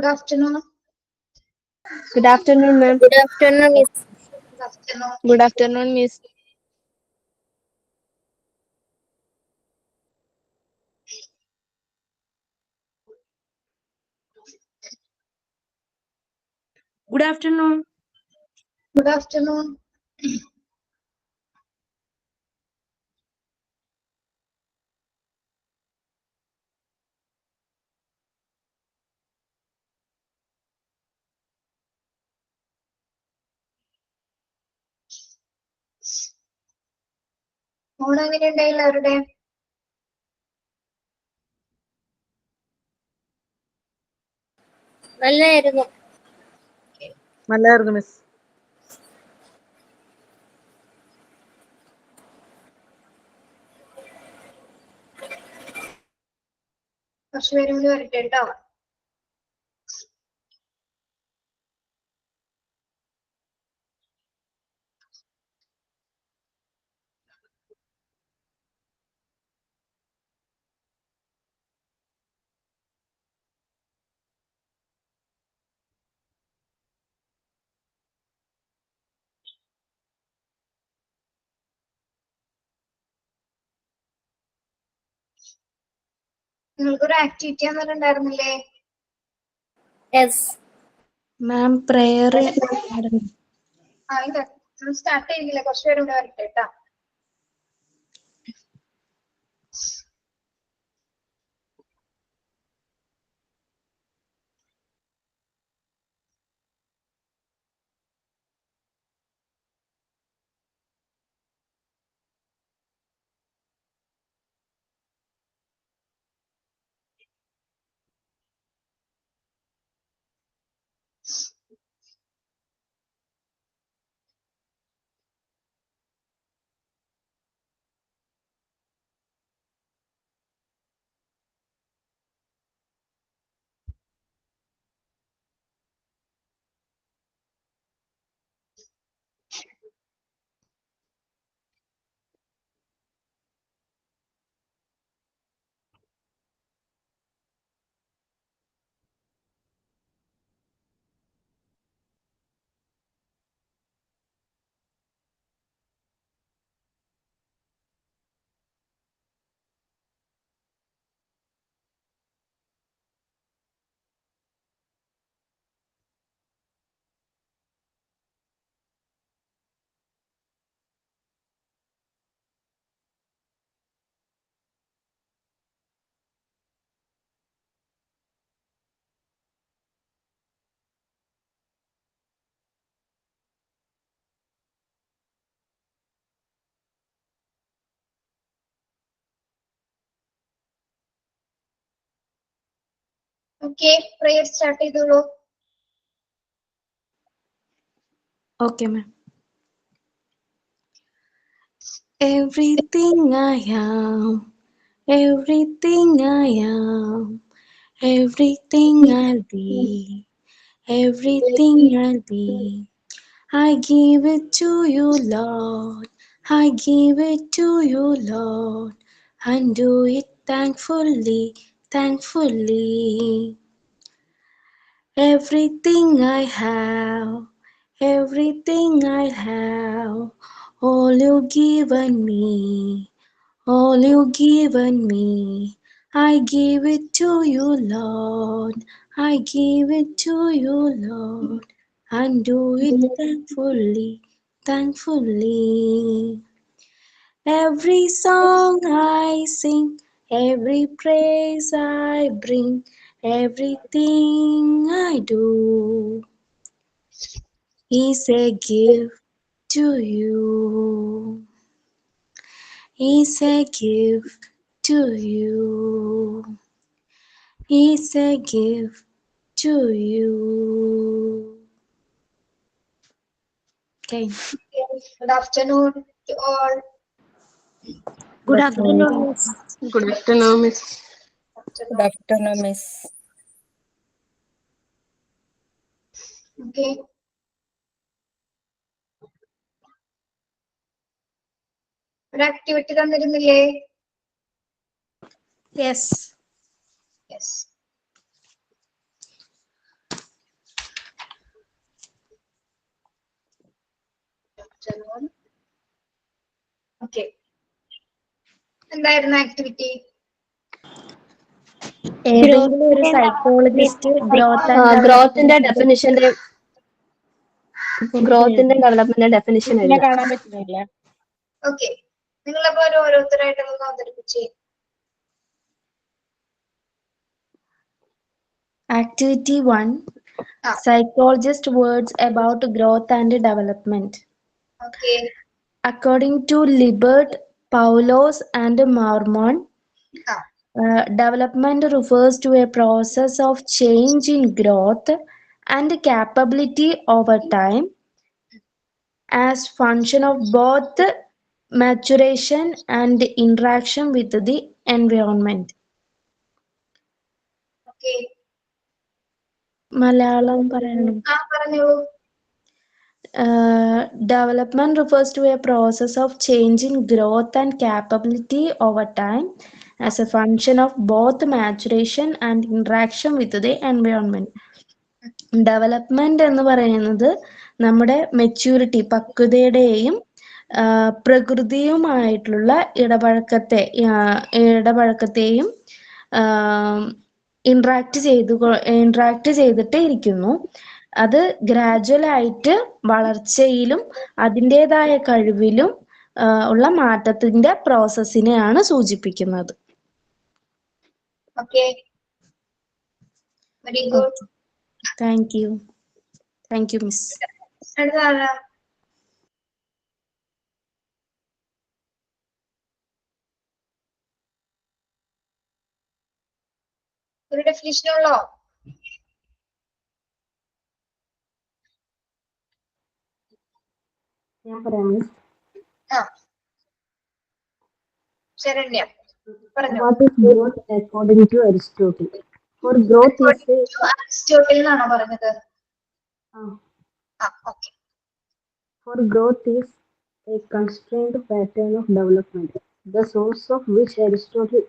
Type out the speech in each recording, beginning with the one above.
Good afternoon. Good afternoon, ma'am. Good afternoon, Miss. Good afternoon. Good afternoon, Miss. Good afternoon. Good afternoon. Onam എങ്ങനെയുണ്ടായി എല്ലാവരുടെ? നല്ലായിരുന്നു. നല്ലായിരുന്നു miss. കുറച്ച് പേരും കൂടി വരട്ടെ കേട്ടോ. നിങ്ങൾക്കൊരു ആക്ടിവിറ്റി എന്നിട്ടുണ്ടായിരുന്നില്ലേ? Yes. Ma'am, prayer. സ്റ്റാർട്ട് ചെയ്തില്ല, കുറച്ച് പേരും കൂടി വരട്ടെ കേട്ടോ. ഓക്കെ, പ്രേയർ സ്റ്റാർട്ട് ചെയ്തോളൂ. Okay, ma'am. Everything I am, everything I am, everything I'll be, everything I'll be. I give it to you, Lord. I give it to you, Lord. And do it thankfully, thankfully. Everything I have, everything I have, all you given me, all you given me. I give it to you, Lord. I give it to you, Lord. And do it thankfully, thankfully. Every song I sing, every praise I bring, everything I do is a gift to you. Is a gift to you. Is a gift to you. Okay. Good afternoon to all. Good afternoon, Miss. Good afternoon, Miss. Good afternoon, Miss. Okay, ഒരു activity തന്നിരുന്നില്ലേ? Yes. Yes. afternoon. Okay. എന്തായിരുന്നു activity? ഏതെങ്കിലും ഒരു psychologist ഗ്രോത്തിന്റെ ഡെഫിനിഷന്റെ ഡെവലപ്മെന്റിന്റെ definition എഴുതാം. കാണാൻ പറ്റുന്നില്ല. Okay, നിങ്ങളപ്പോ ഓരോരുത്തരായിട്ടൊന്ന് അവതരിപ്പിച്ചേ. Activity 1. Ah. Psychologist words about growth and development. Okay. According to Libert, Paulos, and Marmon, development refers to a process of change in growth and capability over time as function of both maturation and interaction with the environment. Okay, Malayalam പറയണം. പറഞ്ഞോളൂ. Development refers to a process of change in growth and capability over time as a function of both maturation and interaction with the environment. Development എന്ന് പറയുന്നത് നമ്മുടെ maturity, പക്വതയുടെയും പ്രകൃതിയുമായിട്ടുള്ള ഇടപഴക്കത്തെയും interact ചെയ്തിട്ട് ഇരിക്കുന്നു. അത് gradual ആയിട്ട് വളർച്ചയിലും അതിൻ്റെതായ കഴിവിലും ഉള്ള മാറ്റത്തിന്റെ പ്രോസസ്സിനെയാണ് സൂചിപ്പിക്കുന്നത്. Okay, very good. Thank you miss. അടുത്ത ഒരു ഡെഫിനിഷൻ ഉള്ളോ? ഞാൻ പറയാം മിസ്. ശരണ്യ പറഞ്ഞു. What is growth according to Aristotle? For growth is Aristotle നിന്നാണോ പറഞ്ഞത്? Okay. For growth is a constrained pattern of development, the source of which Aristotle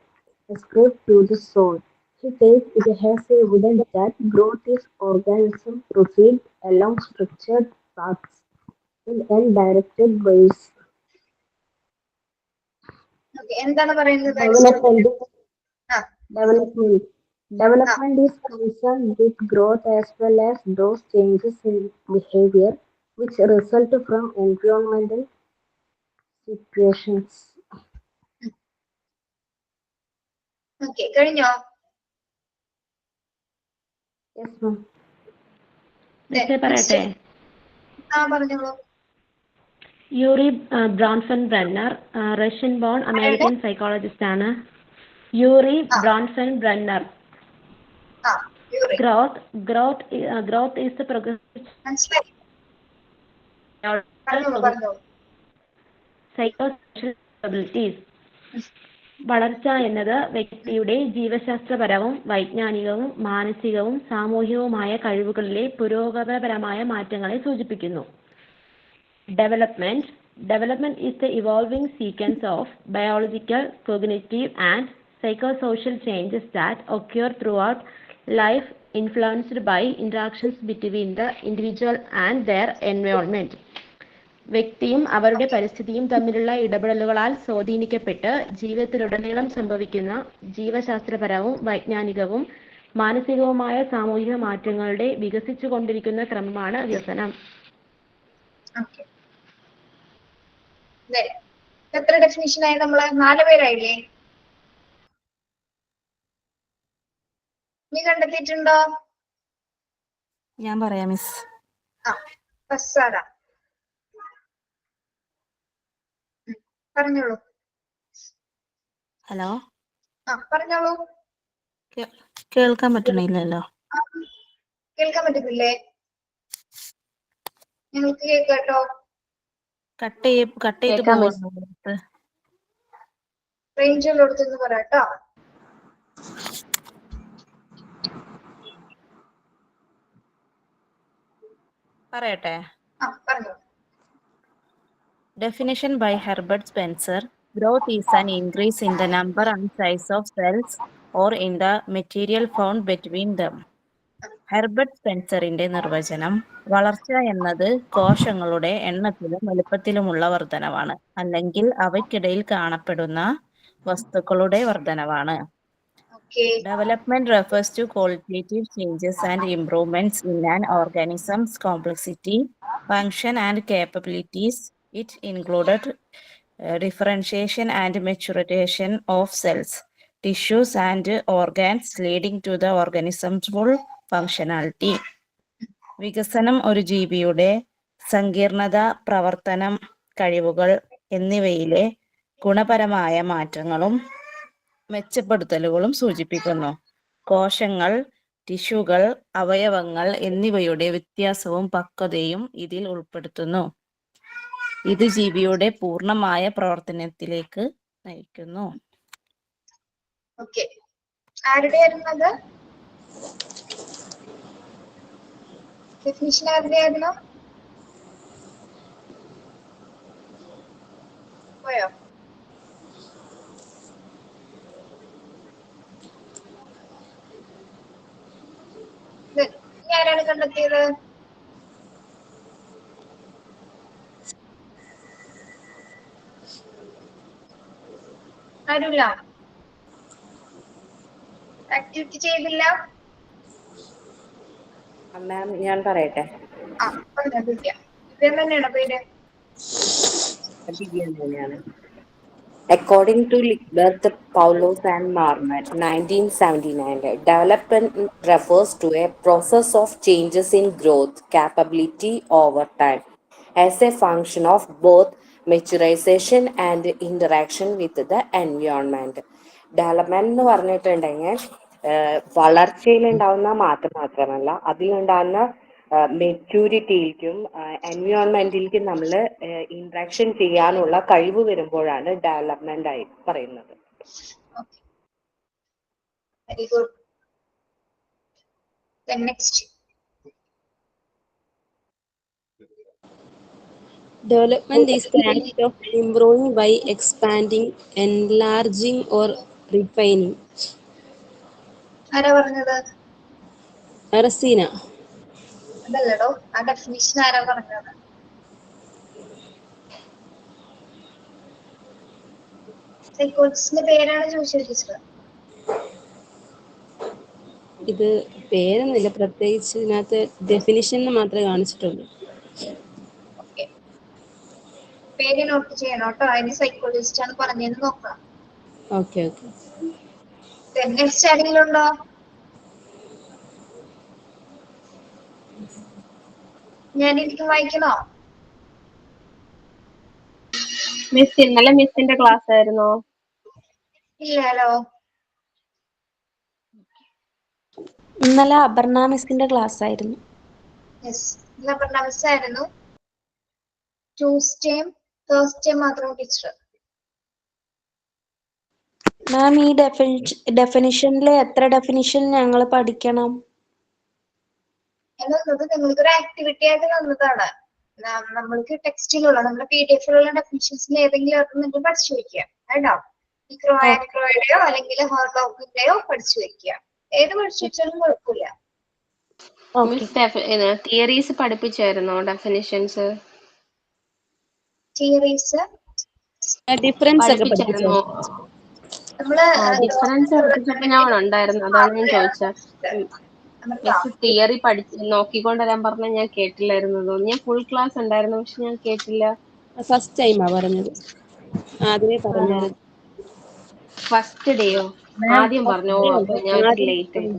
ascribed to the soul. He takes it as evident that growth is organism proceed along structured paths in undirected ways. എന്താണ് പറയുന്നത്? Development is concerned with growth as well as those changes in behavior which result from environmental situations. Okay, കഴിഞ്ഞോ? Yes, ma'am. പറയട്ടെ. പറഞ്ഞോളൂ. Yuri Bronfenbrenner, Russian born American psychologist ആണ്. Yuri Bronfenbrenner. Growth is the progressive psychosocial abilities. വളർച്ച എന്നത് വ്യക്തിയുടെ ജീവശാസ്ത്രപരവും വൈജ്ഞാനികവും മാനസികവും സാമൂഹികവുമായ കഴിവുകളിലെ പുരോഗമനപരമായ മാറ്റങ്ങളെ സൂചിപ്പിക്കുന്നു. Development is the evolving sequence of biological, cognitive, and psychosocial changes that occur throughout life, influenced by interactions between the individual and their environment. വ്യക്തിയും അവരുടെ പരിസ്ഥിതിയും തമ്മിലുള്ള ഇടപെടലുകളാൽ സ്വാധീനിക്കപ്പെട്ട് ജീവിതത്തിലുടനീളം സംഭവിക്കുന്ന ജീവശാസ്ത്രപരവും വൈജ്ഞാനികവും മാനസികവുമായ സാമൂഹിക മാറ്റങ്ങളുടെ വികസിച്ചുകൊണ്ടിരിക്കുന്ന ക്രമമാണ് വികസനം. എത്ര ഡെഫിനിഷനായി? നമ്മള് 4 പേരായില്ലേ? നീ കണ്ടെത്തിയിട്ടുണ്ടോ? ഞാൻ പറയാം മിസ്. പറഞ്ഞോളൂ. ഹലോ, പറഞ്ഞോളൂ. കേൾക്കാൻ പറ്റണില്ലല്ലോ. കേൾക്കാൻ പറ്റുന്നില്ലേ? ഞങ്ങൾക്ക് കേൾക്കാട്ടോ. കട്ട് ചെയ്ത് പോകുന്നു. റേഞ്ച് ഉള്ളിടത്തുനിന്ന് പറയാട്ടോ. പറയട്ടെ. പറഞ്ഞോ. Definition by Herbert Spencer. Growth is an increase in the number and size of cells or in the material found between them. Herbert സ്പെൻസറിന്റെ നിർവചനം വളർച്ച എന്നത് കോശങ്ങളുടെ എണ്ണത്തിലും വലുപ്പത്തിലുമുള്ള വർധനവാണ്, അല്ലെങ്കിൽ അവയ്ക്കിടയിൽ കാണപ്പെടുന്ന വസ്തുക്കളുടെ വർധനവാണ്. Okay. Development refers to qualitative changes and improvements in an organism's complexity, function, and capabilities. It included differentiation and maturation of cells, tissues, and organs, leading to the organism's full functionality. വികസനം ഒരു ജീവിയുടെ സങ്കീർണത, പ്രവർത്തനം, കഴിവുകൾ എന്നിവയിലെ ഗുണപരമായ മാറ്റങ്ങളും മെച്ചപ്പെടുത്തലുകളും സൂചിപ്പിക്കുന്നു. കോശങ്ങൾ, ടിഷ്യൂകൾ, അവയവങ്ങൾ എന്നിവയുടെ വ്യത്യാസവും പക്വതയും ഇതിൽ ഉൾപ്പെടുത്തുന്നു. ഇത് ജീവിയുടെ പൂർണ്ണമായ പ്രവർത്തനത്തിലേക്ക് നയിക്കുന്നു. Okay. ആരുടെയായിരുന്നത്? ഡെഫിനിഷൻ ആരുടെയായിരുന്നു? പോയോ? ഇനി ആരാണ് കണ്ടെത്തിയത്? ആരുമില്ല. ആക്ടിവിറ്റി ചെയ്തില്ല? മാം ഞാൻ പറയട്ടെ. ആ പറഞ്ഞോ ദിവ്യ. ദിവ്യ തന്നെയാണോ പേര്? ദിവ്യ തന്നെയാണ്. According to Ligbert, Paulos and Marmot, 1979, development refers to a process of changes in growth capability over time as a function of both maturation and interaction with the environment. Development എന്ന് പറഞ്ഞിട്ടുണ്ടെങ്കിൽ വളർച്ചയിലുണ്ടാവുന്ന മാറ്റം മാത്രമല്ല, അതിലുണ്ടാകുന്ന മെച്യൂരിറ്റിയിലേക്കും എൻവയോൺമെന്റിലേക്കും നമ്മൾ ഇന്ററാക്ഷൻ ചെയ്യാനുള്ള കഴിവ് വരുമ്പോഴാണ് development ആയി പറയുന്നത്. Very good. Then next. Development is the act of improving by expanding, enlarging, or refining. ആരാ പറഞ്ഞത്? റസീന. അതല്ലടോ, ആ ഡെഫിനിഷൻ ആരാ പറഞ്ഞത്? സൈക്കോളജിസ്റ്റിന്റെ പേരാണ് ചോദിച്ചത്. ഇത് പേരൊന്നുമില്ല, പ്രത്യേകിച്ച് ഇതിനകത്ത് ഡെഫിനിഷൻ മാത്രമേ കാണിച്ചിട്ടുള്ളൂ. ഓക്കെ, പേര് നോട്ട് ചെയ്യണം കേട്ടോ. അതിന് സൈക്കോളജിസ്റ്റ് ആണ് പറഞ്ഞതെന്ന് നോക്കണം. Okay okay. നെക്സ്റ്റ് ആരെങ്കിലും ഉണ്ടോ? ഞാൻ എനിക്ക് വായിക്കണോ? മിസ് ഇന്നലെ മിസ്സിന്റെ ക്ലാസ് ആയിരുന്നോ? ഇല്ലല്ലോ. ഇന്നലെ അപർണ മിസ്സിന്റെ ക്ലാസ് ആയിരുന്നു. യെസ്, ഇന്നലെ അപർണ മിസ് ആയിരുന്നു. ട്യൂസ്ഡേയും തേഴ്സ്ഡേയും മാത്രം ടീച്ചർ. മാം, ഈ ഡെഫിനിഷനിൽ എത്ര ഡെഫിനിഷൻ ഞങ്ങൾ പഠിക്കണം എന്നത് നിങ്ങൾക്കൊരു ആക്ടിവിറ്റി ആയിട്ട് തന്നതാണ്. നമ്മൾക്ക് ടെക്സ്റ്റിലുള്ള നമ്മുടെ PDF-ലുള്ള ഡെഫിനിഷൻസിൽ ഏതെങ്കിലും അത് നിങ്ങൾ പഠിച്ചു വെക്കുക കേട്ടോ. ക്രോയുടെയോ അല്ലെങ്കിൽ ഹോർലോക്കിന്റെയോ പഠിച്ചു വെക്കുക. ഏത് പഠിച്ചു വെച്ചാലും കുഴപ്പമില്ല. തിയറീസ് പഠിപ്പിച്ചായിരുന്നോ? ഡെഫിനിഷൻസ് തിയറീസ് ഡിഫറൻസ് ഒക്കെ പഠിപ്പിച്ചോ? നമ്മള് ഡിഫറൻസ് പഠിപ്പിച്ചപ്പോ ഞാൻ ഉണ്ടായിരുന്നു, അതാണ് ഞാൻ ചോദിച്ചത്. മിസ് തിയറി നോക്കിക്കൊണ്ട് വരാൻ പറഞ്ഞ ഞാൻ കേട്ടില്ലായിരുന്നു. ഞാൻ ഫുൾ ക്ലാസ് ഉണ്ടായിരുന്നു, പക്ഷെ ഞാൻ കേട്ടില്ല. ഫസ്റ്റ് ടൈമാ പറഞ്ഞത്. ആദ്യമേ പറഞ്ഞായിരുന്നു. ഫസ്റ്റ് ഡേയോ? ആദ്യം പറഞ്ഞോ? അപ്പൊ ഞാൻ ലേറ്റ് ആയി.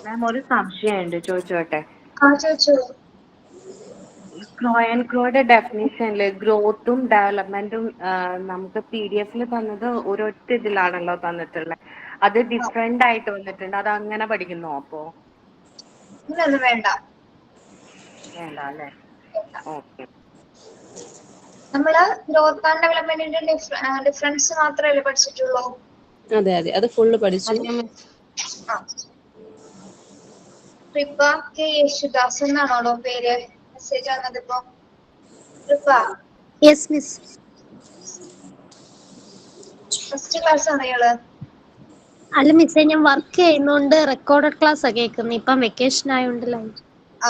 മാം ഒരു സംശയമുണ്ട്, ചോദിച്ചോട്ടെ? ചോദിച്ചോളൂ. ക്രോയുടെ ഡെഫിനിഷനിൽ ഗ്രോത്തും ഡെവലപ്മെന്റും നമുക്ക് PDF-ൽ തന്നത് ഒരൊറ്റ ഇതിലാണല്ലോ തന്നിട്ടുള്ളത്. അത് ഡിഫറെന്റ് ആയിട്ട് വന്നിട്ടുണ്ട്. അത് അങ്ങനെ പഠിക്കുന്നോ? അപ്പോ ഇതൊന്നും വേണ്ട. വേണ്ട അല്ലേ? ഓക്കെ. നമ്മള് ഗ്രോത്ത് ആൻഡ് ഡെവലപ്മെന്റിന്റെ ഡിഫറൻസ് മാത്രമല്ലേ പഠിച്ചിട്ടുള്ളൂ? അതെ അതെ, അത് ഫുള്ള് പഠിച്ചു. കൃപ കെ യേശുദാസ് എന്നാണോ പേര്? മെസ്സേജ് വന്നത് ഇപ്പൊ. കൃപ. Yes miss. ഫസ്റ്റ് ക്ലാസ് ആണ് ഇയാള്. അല്ല മിസ്സേ, ഞാൻ വർക്ക് ചെയ്യുന്നോണ്ട് റെക്കോർഡഡ് ക്ലാസ് കേൾക്കുന്നത്. ഇപ്പം വെക്കേഷൻ ആയോണ്ടല്ലോ. ആ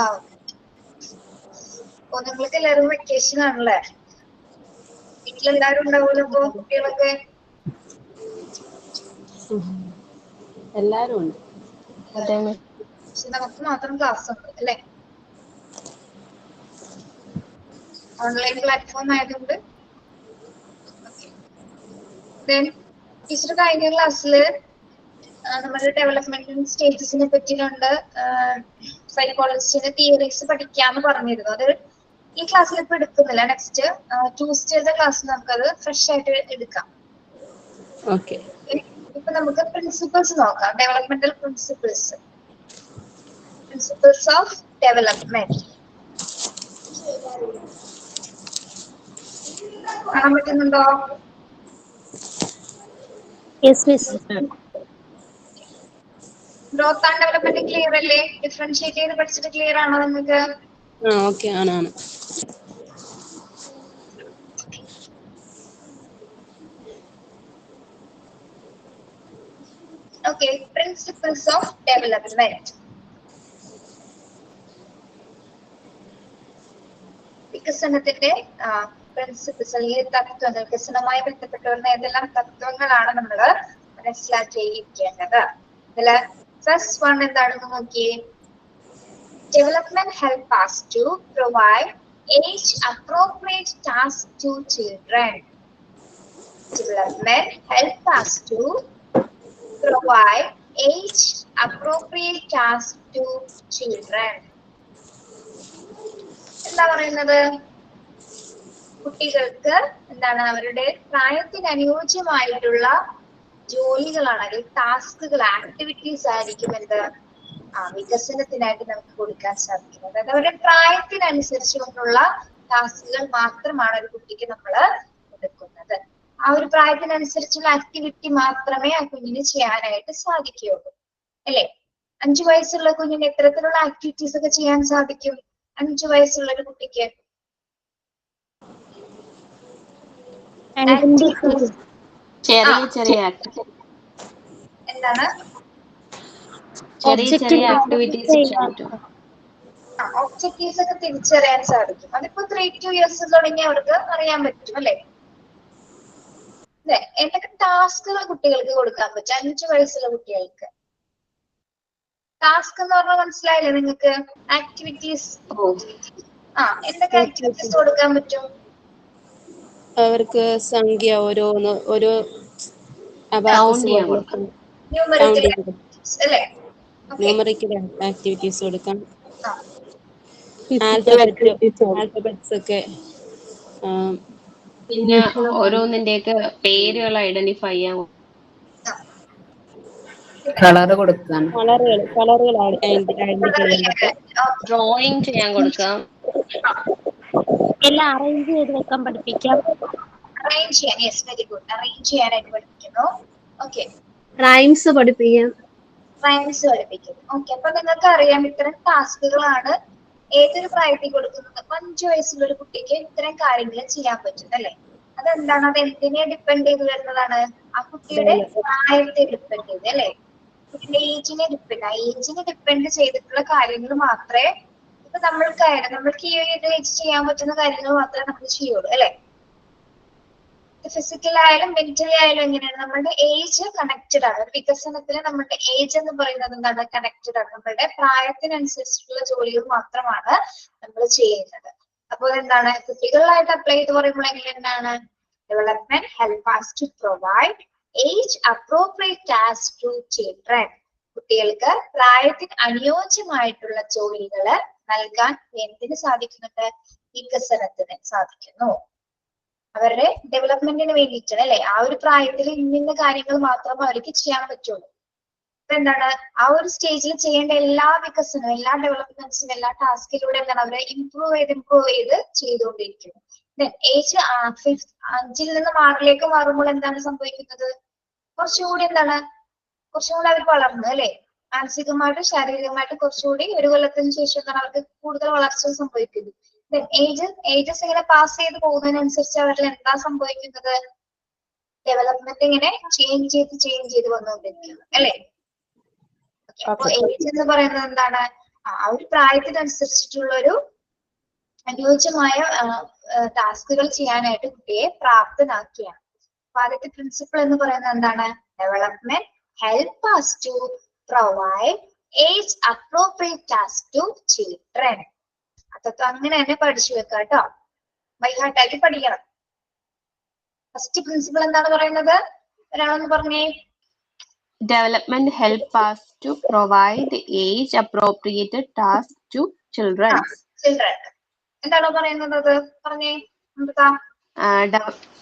ഓ, നിങ്ങൾക്ക് എല്ലാവരും വെക്കേഷൻ ആണല്ലേ? വീട്ടിലെല്ലാരും ഉണ്ടാവുമല്ലോ ഇപ്പൊ കുട്ടികളൊക്കെ? എല്ലാരും ഉണ്ട്. അതെ മിസ്. പക്ഷെ നമുക്ക് മാത്രം ക്ലാസ് ഉണ്ട് അല്ലെ? ഓൺലൈൻ പ്ലാറ്റ്ഫോം ആയതുകൊണ്ട്. ടീച്ചർ കഴിഞ്ഞ ക്ലാസ്സില് നമ്മുടെ ഡെവലപ്മെന്റ് സ്റ്റേജസിനെ പറ്റി കണ്ട് സൈക്കോളജിസ്റ്റിന്റെ തിയറീസ് പഠിക്കാന്ന് പറഞ്ഞിരുന്നു. അത് ഈ ക്ലാസ്സിൽ ഇപ്പൊ എടുക്കുന്നില്ല. നെക്സ്റ്റ് ട്യൂസ്ഡേയുടെ ക്ലാസ് നമുക്കത് ഫ്രഷ് ആയിട്ട് എടുക്കാം. ഓക്കെ. ഇപ്പൊ നമുക്ക് പ്രിൻസിപ്പിൾസ് നോക്കാം. ഡെവലപ്മെന്റൽ പ്രിൻസിപ്പിൾസ് ഓഫ് ഡെവലപ്മെന്റ് കാണാൻ പറ്റുന്നുണ്ടോ? Yes miss. Growth and development clear അല്ലേ? ഡിഫറൻഷിയേറ്റ് ചെയ്ത് പഠിച്ചിട്ട് ക്ലിയർ ആണോ നിങ്ങൾക്ക്? ഓക്കെ ആണ്. Okay, principles of development. വികസനത്തിന്റെ പ്രിൻസിപ്പിൾസ് അല്ലെങ്കിൽ തത്വങ്ങൾ, വികസനവുമായി ബന്ധപ്പെട്ട് വരുന്ന ഏതെല്ലാം തത്വങ്ങളാണ് നമ്മൾ മനസ്സിലാക്കിയിരിക്കേണ്ടത്. ഇതില് ഫസ്റ്റ് വൺ എന്താണെന്ന് നോക്കിയേ. Development help us to provide age-appropriate tasks to children. Development help us to provide age-appropriate tasks to children. എന്താ പറയുന്നത്? കുട്ടികൾക്ക് എന്താണ് അവരുടെ പ്രായത്തിന് അനുയോജ്യമായിട്ടുള്ള ജോലികളാണ് അല്ലെങ്കിൽ ടാസ്കുകൾ, ആക്ടിവിറ്റീസ് ആയിരിക്കും എന്ത് വികസനത്തിനായിട്ട് നമുക്ക് കൊടുക്കാൻ സാധിക്കുന്നത്. അതായത് അവരുടെ പ്രായത്തിനനുസരിച്ച് കൊണ്ടുള്ള ടാസ്കുകൾ മാത്രമാണ് ഒരു കുട്ടിക്ക് നമ്മൾ കൊടുക്കുന്നത്. ആ ഒരു പ്രായത്തിനനുസരിച്ചുള്ള ആക്ടിവിറ്റി മാത്രമേ ആ കുഞ്ഞിന് ചെയ്യാനായിട്ട് സാധിക്കുകയുള്ളൂ അല്ലെ? 5 വയസ്സുള്ള കുഞ്ഞിന് എത്തരത്തിലുള്ള ആക്ടിവിറ്റീസ് ഒക്കെ ചെയ്യാൻ സാധിക്കും? 5 വയസ്സുള്ള ഒരു കുട്ടിക്ക് ചെറിയ ചെറിയ എന്താണ്? ചെറിയ ആക്ടിവിറ്റീസ് ചെയ്യാൻ പറ്റും. ഒബ്ജക്റ്റീവ്സ് ഒക്കെ തിരിച്ചറിയാൻ സാധിക്കും. അതിപ്പോ 3 to years തുടങ്ങി അവർക്ക് അറിയാൻ പറ്റും അല്ലെ? എന്തൊക്കെ ടാസ്കുകൾ കുട്ടികൾക്ക് കൊടുക്കാൻ പറ്റും? 5 വയസ്സുള്ള കുട്ടികൾക്ക് ടാസ്ക് എന്ന് പറഞ്ഞാൽ മനസ്സിലായില്ലേ നിങ്ങൾക്ക്? ആക്ടിവിറ്റീസ്. എന്തൊക്കെ ആക്ടിവിറ്റീസ് കൊടുക്കാൻ പറ്റും? അവർക്ക് സംഖ്യ ഓരോന്ന് ഓരോ ന്യൂമറിക്കൽ ആക്ടിവിറ്റീസ് കൊടുക്കാം. ആൽഫബറ്റ്സ് ഒക്കെ പിന്നെ ഓരോന്നിന്റെയൊക്കെ പേരുകൾ ഐഡന്റിഫൈ ചെയ്യാൻ, കളർ കൊടുക്കാം, കളറുകൾ ഐഡന്റിഫൈ ചെയ്യാൻ പറ്റും. ഡ്രോയിങ് ചെയ്യാൻ കൊടുക്കാം. എല്ലാം അറേഞ്ച് ചെയ്ത് വെക്കാൻ പഠിപ്പിക്കാം. അറേഞ്ച് ചെയ്യാൻ, യെസ്, വെരി ഗുഡ്. അറേഞ്ച് ചെയ്യാനായിട്ട് പഠിപ്പിക്കുന്നു. ഓക്കെ. റൈംസ് പഠിപ്പിക്കാം. റൈംസ് പഠിപ്പിക്കുന്നു. ഓക്കെ. അപ്പൊ നിങ്ങൾക്ക് അറിയാം ഇത്തരം ടാസ്കുകളാണ് ഏതൊരു പ്രായത്തിൽ കൊടുക്കുന്നത്. 5 വയസ്സുള്ള ഒരു കുട്ടിക്ക് ഇത്തരം കാര്യങ്ങൾ ചെയ്യാൻ പറ്റും അല്ലെ? അതെന്താണ്? അത് എന്തിനെ ഡിപ്പെൻഡ് ചെയ്ത് വരുന്നതാണ്? ആ കുട്ടിയുടെ പ്രായത്തെ ഡിപ്പെൻഡ് ചെയ്ത് അല്ലെ? കുട്ടിയുടെ ഏജിനെ ഡിപ്പെൻഡ് ചെയ്തിട്ടുള്ള കാര്യങ്ങൾ മാത്രമേ ഇപ്പൊ നമ്മൾക്ക് ഈ ഒരു ഏജ് ചെയ്യാൻ പറ്റുന്ന കാര്യങ്ങൾ മാത്രമേ നമ്മൾ ചെയ്യുള്ളൂ അല്ലെ? ഫിസിക്കൽ ആയാലും മെന്റലി ആയാലും എങ്ങനെയാണ്? നമ്മുടെ ഏജ് കണക്റ്റഡ് ആണ്. വികസനത്തിൽ നമ്മുടെ ഏജ് എന്ന് പറയുന്നത് എന്താണ്? കണക്റ്റഡ് ആണ്. നമ്മുടെ പ്രായത്തിനനുസരിച്ചിട്ടുള്ള ജോലികൾ മാത്രമാണ് നമ്മൾ ചെയ്യുന്നത്. അപ്പോൾ എന്താണ് കുട്ടികളിലായിട്ട് അപ്ലൈ ചെയ്ത് പറയുമ്പോൾ എങ്ങനെയാണ്? Development help us to provide age appropriate tasks to children. കുട്ടികൾക്ക് പ്രായത്തിന് അനുയോജ്യമായിട്ടുള്ള ജോലികൾ നൽകാൻ എന്തിന് സാധിക്കുന്നുണ്ട്? വികസനത്തിന് സാധിക്കുന്നു. അവരുടെ ഡെവലപ്മെന്റിന് വേണ്ടിയിട്ടാണ് അല്ലെ? ആ ഒരു പ്രായത്തിൽ ഇന്ന കാര്യങ്ങൾ മാത്രമേ അവർക്ക് ചെയ്യാൻ പറ്റുള്ളൂ. അപ്പൊ എന്താണ് ആ ഒരു സ്റ്റേജിൽ ചെയ്യേണ്ട എല്ലാ വികസനവും, എല്ലാ ഡെവലപ്മെന്റ്സും, എല്ലാ ടാസ്കിലൂടെ എന്താണ് അവരെ ഇംപ്രൂവ് ചെയ്ത് ചെയ്തുകൊണ്ടിരിക്കുന്നു. ഏജ് 5ൽ നിന്ന് 6ലേക്ക് മാറുമ്പോൾ എന്താണ് സംഭവിക്കുന്നത്? കുറച്ചുകൂടി അവർ വളർന്നു അല്ലെ? മാനസികമായിട്ടും ശാരീരികമായിട്ടും കുറച്ചുകൂടി ഒരു കൊല്ലത്തിന് ശേഷം എന്താണ് അവർക്ക് കൂടുതൽ വളർച്ച സംഭവിക്കുന്നു. ഏജസ് ഇങ്ങനെ പാസ് ചെയ്ത് പോകുന്നതിനനുസരിച്ച് അവരിൽ എന്താ സംഭവിക്കുന്നത്? ഡെവലപ്മെന്റ് ഇങ്ങനെ ചേഞ്ച് ചെയ്ത് വന്നുകൊണ്ടിരിക്കുന്നത് അല്ലേ? അപ്പൊ ഏജ് എന്ന് പറയുന്നത് എന്താണ്? ആ ഒരു പ്രായത്തിനനുസരിച്ചിട്ടുള്ള ഒരു അനുയോജ്യമായ ടാസ്കുകൾ ചെയ്യാനായിട്ട് കുട്ടിയെ പ്രാപ്തനാക്കിയാണ്. അപ്പൊ ആദ്യത്തെ പ്രിൻസിപ്പിൾ എന്ന് പറയുന്നത് എന്താണ്? Development help us to provide age appropriate task to children. അതൊക്കെ അങ്ങനെ തന്നെ പഠിച്ചു വെക്കാം കേട്ടോ, ബൈ ഹാർട്ട് ആക്കി പഠിക്കണം. ഫസ്റ്റ് പ്രിൻസിപ്പിൾ എന്താണ് പറയുന്നത്? ഒരാളൊന്ന് പറഞ്ഞേ. Development help us to provide age appropriate task to children. Children എന്താണോ പറയുന്നത് അത് പറഞ്ഞേ.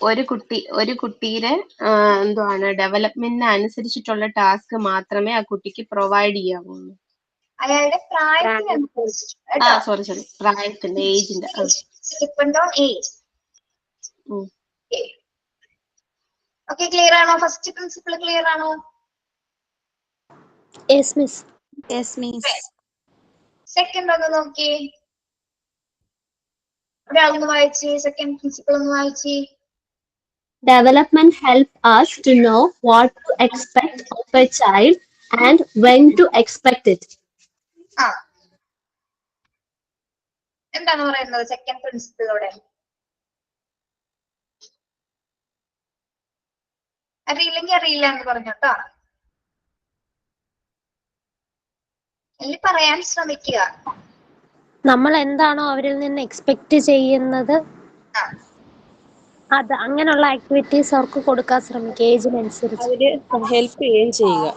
ഒരു കുട്ടിയുടെ എന്തുവാണ് ഡെവലപ്മെന്റിന് അനുസരിച്ചിട്ടുള്ള ടാസ്ക് മാത്രമേ ആ കുട്ടിക്ക് പ്രൊവൈഡ് ചെയ്യാവുള്ളൂ. അയാളുടെ പ്രായത്തിനനുസരിച്ച് പ്രായത്തിന്റെ ഏജിന്റെ depend on age. Okay, clear ആണോ? ഫസ്റ്റ് പ്രിൻസിപ്പിൾ ക്ലിയർ ആണോ? Yes miss. സെക്കൻഡ് ഒന്ന് നോക്കി, ഒരാളൊന്ന് വായിച്ച് സെക്കൻഡ് പ്രിൻസിപ്പിൾ ഒന്ന് വായിച്ച്. Development help us to know what to expect of a child and when to expect it. എന്താണ് പറയുന്നത് സെക്കൻഡ് പ്രിൻസിപ്പിളോടെ? അറിയില്ലെങ്കിൽ അറിയില്ല എന്ന് പറഞ്ഞോട്ടോ, അല്ലെങ്കിൽ പറയാൻ ശ്രമിക്കുക. നമ്മൾ എന്താണോ അവരിൽ നിന്ന് എക്സ്പെക്ട് ചെയ്യുന്നത് അത് അങ്ങനെയുള്ള ആക്ടിവിറ്റീസ് അവർക്ക് കൊടുക്കാൻ ശ്രമിക്കുക ഏജിനനുസരിച്ച്. അവര് ഹെൽപ്പ് ചെയ്യുകയും ചെയ്യുക.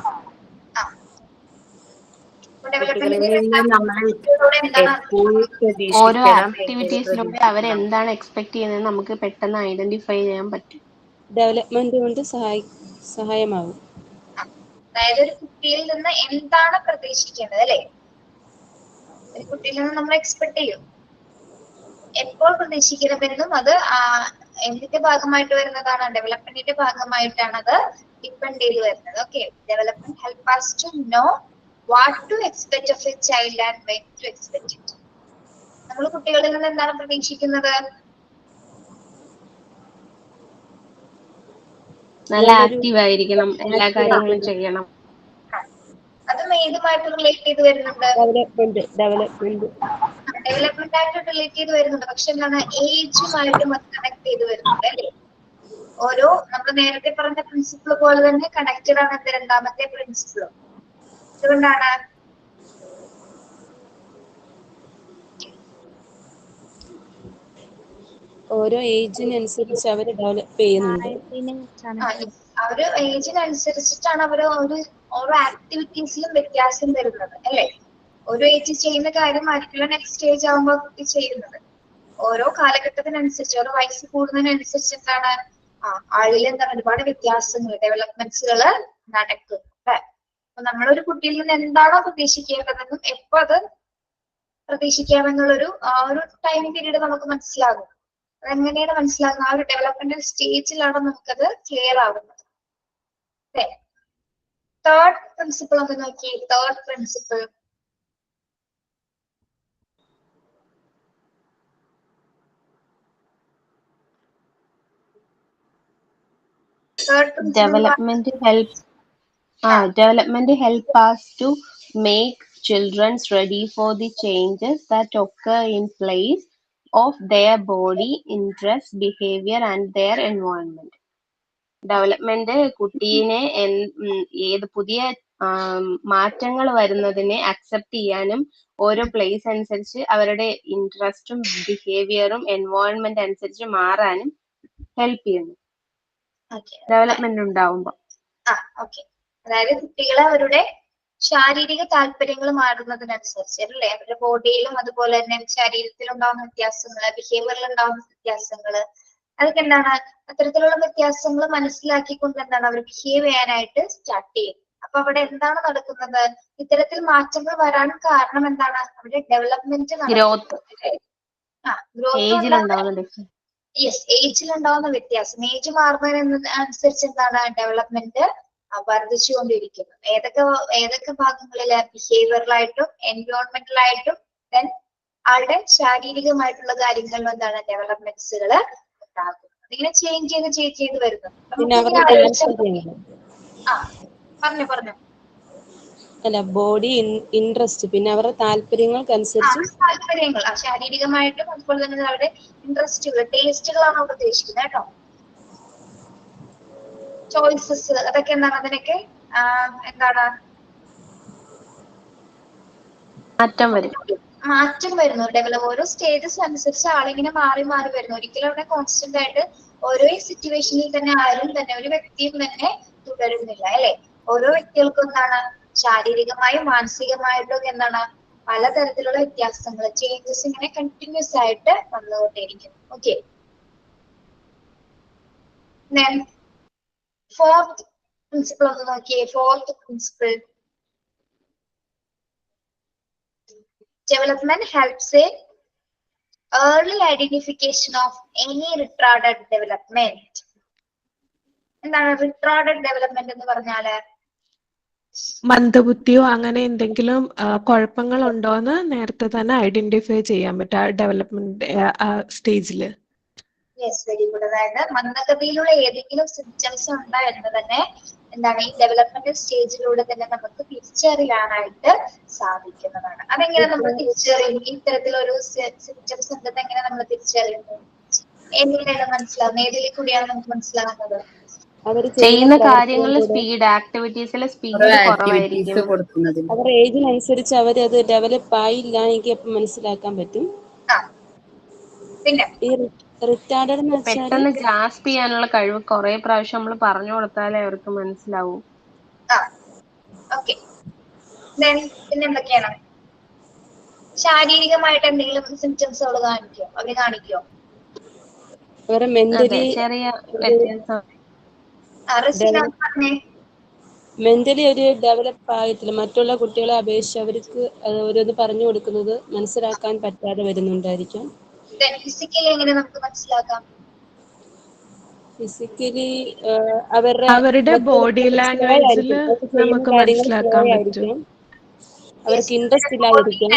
ഓരോ ആക്ടിവിറ്റീസിലൂടെ അവരെന്താണ് എക്സ്പെക്ട് ചെയ്യുന്നത് നമുക്ക് പെട്ടെന്ന് ഐഡന്റിഫൈ ചെയ്യാൻ പറ്റും. ഡെവലപ്മെന്റ് കൊണ്ട് സഹായമാകും. അതായത് ഒരു കുട്ടിയിൽ നിന്ന് എന്താണ് പ്രതീക്ഷിക്കേണ്ടത് അല്ലെ? ഒരു കുട്ടിയിൽ നിന്ന് നമ്മൾ എക്സ്പെക്ട് ചെയ്യും, എപ്പോൾ പ്രതീക്ഷിക്കണമെന്നും അത് എന്തിന്റെ ഭാഗമായിട്ട് വരുന്നതാണ്? ഡെവലപ്മെന്റിന്റെ ഭാഗമായിട്ടാണ് അത് ഡിപ്പെൻഡ് ചെയ്ത് വരുന്നത്. Okay, development help us to know what to expect of a child and when to expect it. നമ്മൾ കുട്ടികളിൽ നിന്ന് എന്താണ് പ്രതീക്ഷിക്കുന്നത്? നല്ല ആക്റ്റീവ് ആയിരിക്കണം, എല്ലാ കാര്യങ്ങളും ചെയ്യണം. അതും ഏതുമായിട്ട് റിലേറ്റ് ചെയ്ത് വരുന്നുണ്ട്? ഡെവലപ്മെന്റ് ആയിട്ട് റിലേറ്റ് ചെയ്ത് വരുന്നുണ്ട്. പക്ഷെ എന്താണ്? ഏജുമായിട്ടും അത് കണക്ട് ചെയ്ത് വരുന്നുണ്ട് അല്ലേ? ഓരോ നമ്മൾ നേരത്തെ പറഞ്ഞ പ്രിൻസിപ്പിൾ പോലെ തന്നെ കണക്റ്റഡ് ആണ് രണ്ടാമത്തെ പ്രിൻസിപ്പിളും. അതുകൊണ്ടാണ് ഓരോ ഏജിനനുസരിച്ച് അവർ ഡെവലപ്പ് ചെയ്യുന്നുണ്ട്. ആ ഒരു ഏജിനനുസരിച്ചിട്ടാണ് അവർ ഓരോ ആക്ടിവിറ്റീസിലും വ്യത്യാസം വരുന്നത് അല്ലെ? ഓരോ ഏജ് ചെയ്യുന്ന കാര്യം ആയിരിക്കില്ല നെക്സ്റ്റ് ഏജ് ആകുമ്പോൾ ചെയ്യുന്നത്. ഓരോ കാലഘട്ടത്തിനനുസരിച്ച്, ഓരോ വയസ്സ് കൂടുന്നതിനനുസരിച്ച് എന്താണ് ആളിൽ എന്താണ് ഒരുപാട് വ്യത്യാസങ്ങൾ, ഡെവലപ്മെന്റ്സുകൾ നടക്കും. അപ്പൊ നമ്മളൊരു കുട്ടിയിൽ നിന്ന് എന്താണോ പ്രതീക്ഷിക്കേണ്ടതെന്നും എപ്പോ അത് പ്രതീക്ഷിക്കാമെന്നുള്ളൊരു ആ ഒരു ടൈം പീരീഡ് നമുക്ക് മനസ്സിലാകും. അതെങ്ങനെയാണ് മനസ്സിലാകുന്നത്? ആ ഒരു ഡെവലപ്മെന്റൽ സ്റ്റേജിലാണ് നമുക്കത് ക്ലിയർ ആവുന്നത്. തേർഡ് പ്രിൻസിപ്പിൾ ഒന്ന് നോക്കി. Third principle Development help us to make children ready for the changes that occur in place of their body, interest, behavior and their environment. Development കുട്ടീനെ ഏത് പുതിയ മാറ്റങ്ങൾ വരുന്നതിനെ അക്സെപ്റ്റ് ചെയ്യാനും ഓരോ പ്ലേസ് അനുസരിച്ച് അവരുടെ ഇൻട്രസ്റ്റും ബിഹേവിയറും എൻവയോൺമെന്റ് അനുസരിച്ച് മാറാനും ഹെൽപ്പ് ചെയ്യുന്നു ഡെവലപ്മെന്റ് ഉണ്ടാവുമ്പോ. അതായത് കുട്ടികളെ അവരുടെ ശാരീരിക താല്പര്യങ്ങൾ മാറുന്നതിനനുസരിച്ച് അല്ലേ, അവരുടെ ബോഡിയിലും അതുപോലെ തന്നെ ശരീരത്തിൽ ഉണ്ടാകുന്ന വ്യത്യാസങ്ങള്, ബിഹേവിയറിൽ ഉണ്ടാകുന്ന വ്യത്യാസങ്ങള്, അതൊക്കെ എന്താണ് അത്തരത്തിലുള്ള വ്യത്യാസങ്ങൾ മനസ്സിലാക്കിക്കൊണ്ട് എന്താണ് അവർ ബിഹേവ് ചെയ്യാനായിട്ട് സ്റ്റാർട്ട് ചെയ്യും. അപ്പൊ അവിടെ എന്താണ് നടക്കുന്നത്? ഇത്തരത്തിൽ മാറ്റങ്ങൾ വരാൻ കാരണം എന്താണ്? അവരുടെ ഡെവലപ്മെന്റ് ഏജിലുണ്ടാവുന്ന വ്യത്യാസം. ഏജ് മാറുന്നതിന് അനുസരിച്ച് എന്താണ് ഡെവലപ്മെന്റ് വർദ്ധിച്ചുകൊണ്ടിരിക്കുന്നു. ഏതൊക്കെ ഭാഗങ്ങളില്? ബിഹേവിയറലായിട്ടും എൻവയോൺമെന്റലായിട്ടും ദെൻ ആളുടെ ശാരീരികമായിട്ടുള്ള കാര്യങ്ങളിലും എന്താണ് ഡെവലപ്മെന്റ്സുകൾ ഉണ്ടാകുന്നത്. ഇങ്ങനെ ചേഞ്ച് ചെയ്ത് വരുന്നത്. പിന്നെ നമുക്ക് ഇങ്ങനെ അവരുടെ ആലോചിച്ചാൽ താല്പര്യങ്ങൾ ആ പറഞ്ഞു അല്ല ബോഡി ഇൻട്രസ്റ്റ് പിന്നെ അവരുടെ താല്പര്യങ്ങൾക്കനുസരിച്ച് താല്പര്യങ്ങൾ ശാരീരികമായിട്ടും അതുപോലെ തന്നെ അവരുടെ ഇൻട്രസ്റ്റുകൾ ടേസ്റ്റുകളാണ് അവിടെ ഉദ്ദേശിക്കുന്നത് കേട്ടോ. ചോയ്സസ് അതൊക്കെ എന്താണ് അതിനൊക്കെ എന്താണ് മാറ്റം വരുന്നു. ഓരോ സ്റ്റേജസ് അനുസരിച്ച് ആളിങ്ങനെ മാറി വരുന്നു. ഒരിക്കലും അവിടെ കോൺസ്റ്റന്റ് ആയിട്ട് ഓരോ സിറ്റുവേഷനിൽ തന്നെ ആരും തന്നെ ഒരു വ്യക്തിയും തന്നെ തുടരുന്നില്ല അല്ലെ. ഓരോ വ്യക്തികൾക്കും എന്താണ് ശാരീരികമായും മാനസികമായിട്ടും ഒക്കെ എന്താണ് പലതരത്തിലുള്ള വ്യത്യാസങ്ങൾ ചേഞ്ചസ് ഇങ്ങനെ കണ്ടിന്യൂസ് ആയിട്ട് വന്നുകൊണ്ടേയിരിക്കും. ഓക്കെ, ഫോർത്ത് പ്രിൻസിപ്പിൾ ഒന്ന് നോക്കിയേ. Fourth principle, development helps in early identification of any retarded development. എന്താണ് റിട്ടാർഡഡ് ഡെവലപ്മെന്റ് എന്ന് പറഞ്ഞാല്? മന്ദബുദ്ധിയോ അങ്ങനെ എന്തെങ്കിലും കുഴപ്പങ്ങൾ ഉണ്ടോന്ന് നേരത്തെ തന്നെ ഐഡന്റിഫൈ ചെയ്യാൻ പറ്റും ആ ഡെവലപ്മെന്റ് സ്റ്റേജില്. Yes, very good. അതായത് മന്ദഗതിയിലുള്ള ഏതെങ്കിലും സിംറ്റംസ് ഉണ്ടോ എന്ന് തന്നെ എന്താണ് ഈ ഡെവലപ്മെന്റ് സ്റ്റേജിലൂടെ തന്നെ നമുക്ക് തിരിച്ചറിയാനായിട്ട് സാധിക്കുന്നതാണ്. അതെങ്ങനെ നമ്മൾ തിരിച്ചറിയും? ഇത്തരത്തിലൊരു സിംറ്റംസ് ഉണ്ടെന്ന് എങ്ങനെ നമ്മൾ തിരിച്ചറിയുന്നു? എങ്ങനെയാണ് മനസ്സിലാവുന്നത്? ഏതിൽ കൂടിയാണ് നമുക്ക് മനസ്സിലാവുന്നത്? ചെയ്യുന്ന കാര്യങ്ങളിൽ സ്പീഡ്, ആക്ടിവിറ്റീസിലെ സ്പീഡ് കുറവായിരിക്കും. അവരുടെ ഏജിനനുസരിച്ച് അവരത് ഡെവലപ്പ് ആയില്ല എങ്കിൽ അപ്പം മനസ്സിലാക്കാൻ പറ്റും. പിന്നെ ഈ റിട്ടാർഡഡ് എന്ന് വെച്ചാൽ പെട്ടെന്ന് ഗ്രാസ്പ് ചെയ്യാനുള്ള കഴിവ് കുറെ പ്രാവശ്യം നമ്മൾ പറഞ്ഞു കൊടുത്താലേ അവർക്ക് മനസ്സിലാവും. ഓക്കെ, പിന്നെ എന്തൊക്കെയാണ്? ശാരീരികമായിട്ട് എന്തെങ്കിലും സിംറ്റംസുകൾ അവര് കാണിക്കോ? അവരെ മെന്റലി ചെറിയ വ്യത്യാസം. മെന്റലി ഒരു ഡെവലപ്പ് ആയിട്ടില്ല. മറ്റുള്ള കുട്ടികളെ അപേക്ഷിച്ച് അവർക്ക് ഓരോന്ന് പറഞ്ഞു കൊടുക്കുന്നത് മനസ്സിലാക്കാൻ പറ്റാതെ വരുന്നുണ്ടായിരിക്കാം. ഫിസിക്കലി എങ്ങനെ നമുക്ക് മനസ്സിലാക്കാം? ഫിസിക്കലി അവരുടെ ബോഡി ലാംഗ്വേജിൽ നമുക്ക് മനസ്സിലാക്കാൻ പറ്റും. അവർക്ക് ഇൻട്രസ്റ്റ് ഇല്ലാതിരിക്കാം.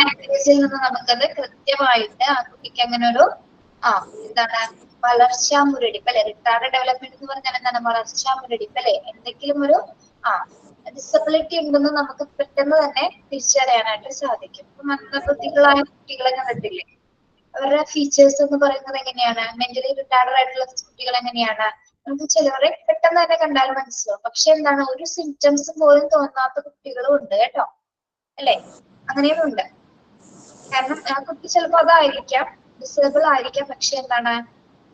നമുക്കത് കൃത്യമായിട്ട് ആ കുട്ടിക്ക് അങ്ങനെ ഒരു എന്താണ് വളർച്ചാ മുരടിപ്പ് അല്ലെ. റിട്ടാർഡ് ഡെവലപ്മെന്റ് എന്ന് പറഞ്ഞാൽ എന്താണ്? വളർച്ചാ മുരടിപ്പ് അല്ലെ. എന്തെങ്കിലും ഒരു ഡിസബിലിറ്റി ഉണ്ടെന്ന് നമുക്ക് പെട്ടെന്ന് തന്നെ തിരിച്ചറിയാനായിട്ട് സാധിക്കും. മന്ദബുദ്ധികളായ കുട്ടികളെ കണ്ടിട്ടില്ലേ? അവരുടെ ഫീച്ചേഴ്സ് എന്ന് പറയുന്നത് എങ്ങനെയാണ്? മെന്റലി റിട്ടാർഡ് ആയിട്ടുള്ള കുട്ടികൾ എങ്ങനെയാണ്? നമുക്ക് ചിലവരെ പെട്ടെന്ന് തന്നെ കണ്ടാൽ മനസ്സിലാവും. പക്ഷെ എന്താണ് ഒരു സിംറ്റംസ് പോലും തോന്നാത്ത കുട്ടികളും ഉണ്ട് കേട്ടോ, അല്ലെ? അങ്ങനെയും ഉണ്ട്. കാരണം ആ കുട്ടി ചിലപ്പോ അതായിരിക്കാം, ഡിസേബിൾ ആയിരിക്കാം. പക്ഷെ എന്താണ്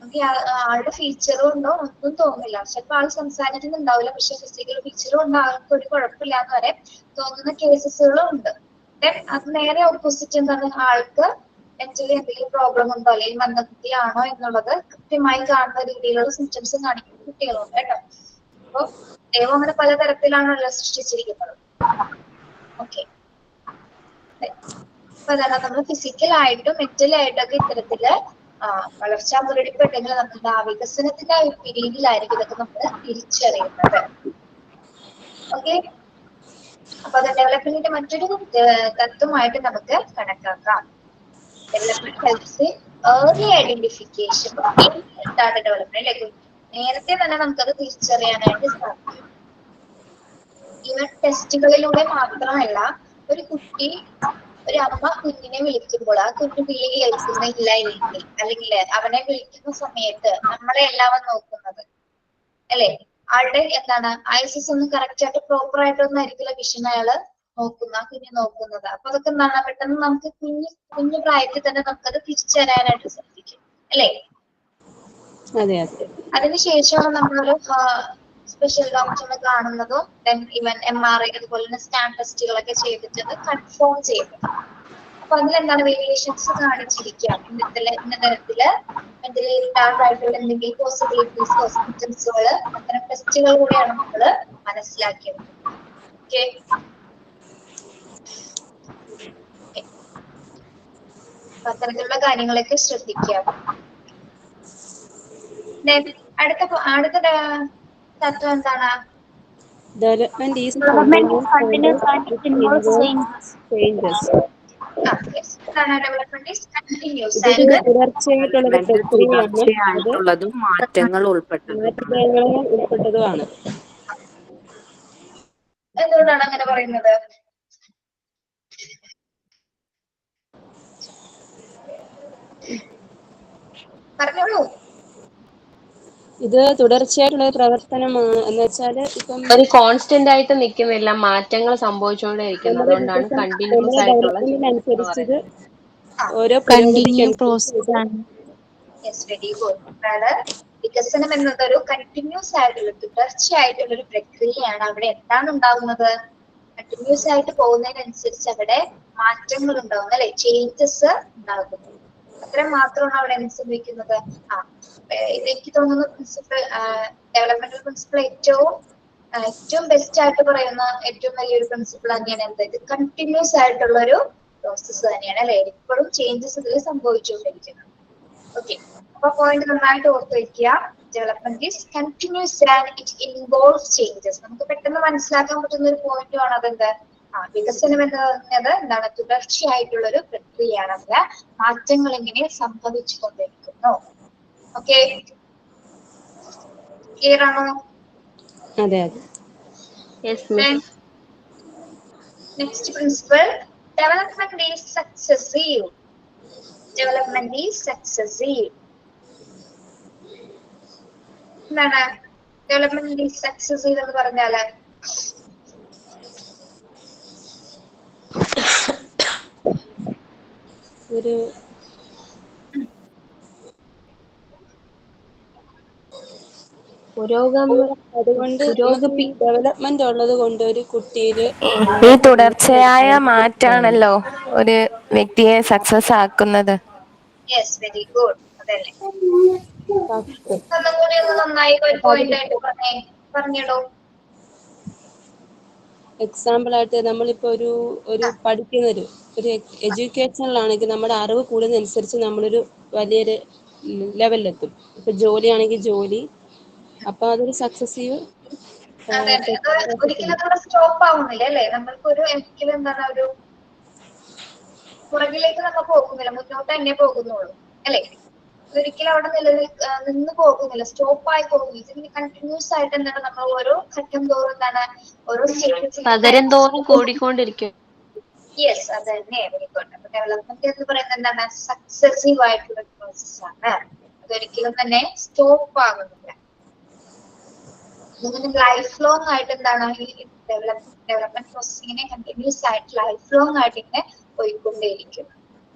നമുക്ക് ആളുടെ ഫീച്ചറും ഉണ്ടോ ഒന്നും തോന്നില്ല. ചിലപ്പോ ആൾ സംസാരിക്കുന്നുണ്ടാവില്ല, പക്ഷെ ഫിസിക്കൽ ഫീച്ചറും ഉണ്ട്, ആൾക്ക് ഒരു കുഴപ്പമില്ല എന്ന് വരെ തോന്നുന്ന കേസസുകളും ഉണ്ട്. അത് നേരെ ഓപ്പോസിറ്റ് എന്താണ്, ആൾക്ക് മെന്റലി എന്തെങ്കിലും പ്രോബ്ലം ഉണ്ടോ അല്ലെങ്കിൽ മന്ദബുദ്ധിയാണോ എന്നുള്ളത് കൃത്യമായി കാണുന്ന രീതിയിലുള്ള സിംറ്റംസും കാണിക്കുന്ന കുട്ടികളുണ്ട് കേട്ടോ. അപ്പൊ ദൈവം അങ്ങനെ പലതരത്തിലാണല്ലോ സൃഷ്ടിച്ചിരിക്കുന്നത്. ഓക്കെ, അപ്പൊ അതാണ് നമ്മൾ ഫിസിക്കലായിട്ടും മെന്റലായിട്ടും ഒക്കെ ഇത്തരത്തില് വളർച്ചാ മുരടിപ്പ് ഉണ്ടെങ്കിൽ നമ്മുടെ ആ വികസനത്തിന്റെ ആ ഒരു പീരീഡിലായിരിക്കും ഇതൊക്കെ നമ്മൾ തിരിച്ചറിയുന്നത്. ഓക്കെ, അപ്പൊ അത് ഡെവലപ്മെന്റിന്റെ മറ്റൊരു തത്വമായിട്ട് നമുക്ക് കണക്കാക്കാം. Development helps in early identification development. നേരത്തെ തന്നെ നമുക്കത് തിരിച്ചറിയാനായിട്ട് സാധിക്കും. ഈവൻ ടെസ്റ്റുകളിലൂടെ മാത്രമല്ല, ഒരു കുട്ടി ഒരു അമ്മ കുഞ്ഞിനെ വിളിക്കുമ്പോൾ ആ കുഞ്ഞു വിളി കേൾക്കുന്നില്ല എങ്കിൽ അല്ലെങ്കിൽ അവനെ വിളിക്കുന്ന സമയത്ത് നമ്മളെ എല്ലാവരും നോക്കുന്നത് അല്ലെ, ആളുടെ എന്താണ് ഐസസ് ഒന്നും കറക്റ്റ് ആയിട്ട് പ്രോപ്പർ ആയിട്ടൊന്നും ആയിരിക്കില്ല വിഷൻ അയാള് കുഞ്ഞ് നോക്കുന്നത്. അപ്പൊ അതൊക്കെ എന്താണ് പെട്ടെന്ന് നമുക്ക് കുഞ്ഞു പ്രായത്തിൽ തന്നെ നമുക്കത് തിരിച്ചറിയാനായിട്ട് സാധിക്കും അല്ലെ. അതിനുശേഷമാണ് നമ്മളൊരു സ്പെഷ്യൽ ഡോക്ടറിനെ കാണുന്നതും ഈവൻ MRI അതുപോലെ തന്നെ സ്കാൻ ടെസ്റ്റുകളൊക്കെ ചെയ്തിട്ട് കൺഫേം ചെയ്യുന്നത്. അപ്പൊ അതിലെന്താണ് വേരിയേഷൻസ് കാണിച്ചിരിക്കാം. ഇന്ന തരത്തില് മെന്റലി റിട്ടാർഡ് ആയിട്ടുള്ള എന്തെങ്കിലും പോസിബിലിറ്റീസ് സിംറ്റംസുകള് അത്തരം ടെസ്റ്റുകളിലൂടെയാണ് നമ്മൾ മനസ്സിലാക്കിയത്. ഓക്കെ, അത്തരത്തിലുള്ള കാര്യങ്ങളൊക്കെ ശ്രദ്ധിക്കുക. അടുത്ത തത്വം എന്താണ്? Development is continuous and involves changes. എന്താണ് ഡെവലപ്മെന്റ് ഈസ് കണ്ടിന്യൂസ് ഇതൊരു ആൻഡ് തുടർച്ചയായിട്ടുള്ളൊരു ഡെവലപ്മെന്റ് പ്രക്രിയയാണ്. അത് തുടർച്ചയായിട്ടുള്ളതും മാറ്റങ്ങൾ ഉൾപ്പെട്ടതുമാണ്. മാറ്റങ്ങൾ ഉൾപ്പെട്ടതുമാണ്. എന്തുകൊണ്ടാണ് അങ്ങനെ പറയുന്നത്? പറഞ്ഞോളൂ. ഇത് തുടർച്ചയായിട്ടുള്ള ഒരു പ്രവർത്തനമാണ് എന്ന് വെച്ചാൽ ഇപ്പം ഒരു കോൺസ്റ്റന്റ് ആയിട്ട് നിൽക്കുന്നില്ല, മാറ്റങ്ങൾ സംഭവിച്ചുകൊണ്ടേയിരിക്കുന്നു. നമ്മുടെ അതുകൊണ്ടാണ് വികസനം കണ്ടിന്യൂസ് നമ്മുടെ ആയിട്ടുള്ള ചേഞ്ചസ് എന്ന് ഡെവലപ്മെന്റിനനുസരിച്ച് ഇത് പറയുന്നത്. ഓരോ കണ്ടിന്യൂ പുരോഗതിക്കനുസരിച്ച് പ്രോസസ് ഇത് ആണ്. Yes, very good. അതായത് വികസനം എന്നതൊരു കണ്ടിന്യൂസ് ആയിട്ടുള്ള തുടർച്ചയായിട്ടുള്ള ഒരു പ്രക്രിയയാണ്. അവിടെ എന്താണ് ഉണ്ടാകുന്നത്? കണ്ടിന്യൂസ് ആയിട്ട് പോകുന്നതിനനുസരിച്ച് അവിടെ മാറ്റങ്ങൾ ഉണ്ടാകുന്നു, അല്ലെ? ചേഞ്ചസ് ഉണ്ടാകുന്നു. അത്ര മാത്രമാണ് അവിടെ എന്ത് സംഭവിക്കുന്നത്? ഇത് എനിക്ക് തോന്നുന്നു പ്രിൻസിപ്പൽ ഡെവലപ്മെന്റൽ പ്രിൻസിപ്പിൾ ഏറ്റവും ബെസ്റ്റ് ആയിട്ട് പറയുന്ന ഏറ്റവും വലിയൊരു പ്രിൻസിപ്പിൾ തന്നെയാണ് എന്ത്? ഇത് കണ്ടിന്യൂസ് ആയിട്ടുള്ള ഒരു പ്രോസസ്സ് തന്നെയാണ്, അല്ലെ? എപ്പോഴും ചേഞ്ചസ് ഇതിൽ സംഭവിച്ചുകൊണ്ടിരിക്കുന്നത്. ഓക്കെ, അപ്പൊ പോയിന്റ് നന്നായിട്ട് ഓർത്ത് വയ്ക്കുക. Development is continuous and it involves changes. നമുക്ക് പെട്ടെന്ന് മനസ്സിലാക്കാൻ പറ്റുന്ന ഒരു പോയിന്റ് ആണ് അതെന്ത്? വികസനം എന്ന് പറഞ്ഞത് എന്താണ്? തുടർച്ചയായിട്ടുള്ള ഒരു പ്രക്രിയയാണ്. അതില് മാറ്റങ്ങൾ ഇങ്ങനെ സംഭവിച്ചു കൊണ്ടിരിക്കുന്നു. ഓക്കെ, ക്ലിയർ ആണോ? അതെ. Next principal, development is successive. Development is successive. എന്താണ് ഡെവലപ്മെന്റ് ഈസ് സക്സസീവ് എന്ന് പറഞ്ഞാല്? ഒരു അതുകൊണ്ട് ഡെവലപ്മെന്റ് ഉള്ളത് കൊണ്ട് ഒരു കുട്ടിയില് ഈ തുടർച്ചയായ മാറ്റാണല്ലോ ഒരു വ്യക്തിയെ സക്സസ് ആക്കുന്നത്. Yes, very good. അതല്ലേ? ഒന്നും കൂടി ഒന്ന് നന്നായി ഒരു പോയിന്റ് ആയിട്ട് പറഞ്ഞിടൂ. എക്സാമ്പിൾ ആയിട്ട് നമ്മളിപ്പോ ഒരു പഠിക്കുന്ന ഒരു എഡ്യൂക്കേഷനിലാണെങ്കിൽ നമ്മുടെ അറിവ് കൂടുന്നതനുസരിച്ച് നമ്മളൊരു വലിയൊരു ലെവലിലെത്തും. ഇപ്പൊ ജോലിയാണെങ്കിൽ ജോലി, അപ്പൊ അതൊരു സക്സസീവ്. അതെ, ഒരിക്കലും അതവിടെ സ്റ്റോപ്പ് ആവുന്നില്ല, അല്ലെ? നമ്മൾക്ക് ഒരിക്കലും എന്താണ് ഒരു പുറകിലേക്ക് നമ്മൾ പോകുന്നില്ല, മുന്നോട്ട് തന്നെ പോകുന്നുള്ളൂ, അല്ലെ? ഒരിക്കലും അവിടെ നിന്ന് പോകുന്നില്ല, സ്റ്റോപ്പ് ആയി പോകുന്നില്ല. ഇതിന് കണ്ടിന്യൂസ് ആയിട്ട് എന്താണ് നമ്മൾ ഓരോ ഘട്ടം തോറും എന്താണ് ഓരോ പകരം തോറും കൂടിക്കൊണ്ടിരിക്കും. യെസ്, അത് തന്നെ. Very good. അപ്പൊ ഡെവലപ്മെന്റ് എന്ന് പറയുന്നത് എന്താണ്? സക്സസീവ് ആയിട്ടുള്ള പ്രോസസ് ആണ്. അതൊരിക്കലും തന്നെ സ്റ്റോപ്പ് ആകുന്നില്ല. ലൈഫ് ലോങ് ആയിട്ട് എന്താണ് ഈ ഡെവലപ്മെന്റ് പ്രോസസ്സിങ്ങിനെ കണ്ടിന്യൂസ് ആയിട്ട് ലൈഫ് ലോങ് ആയിട്ട് ഇങ്ങനെ പോയിക്കൊണ്ടേയിരിക്കും.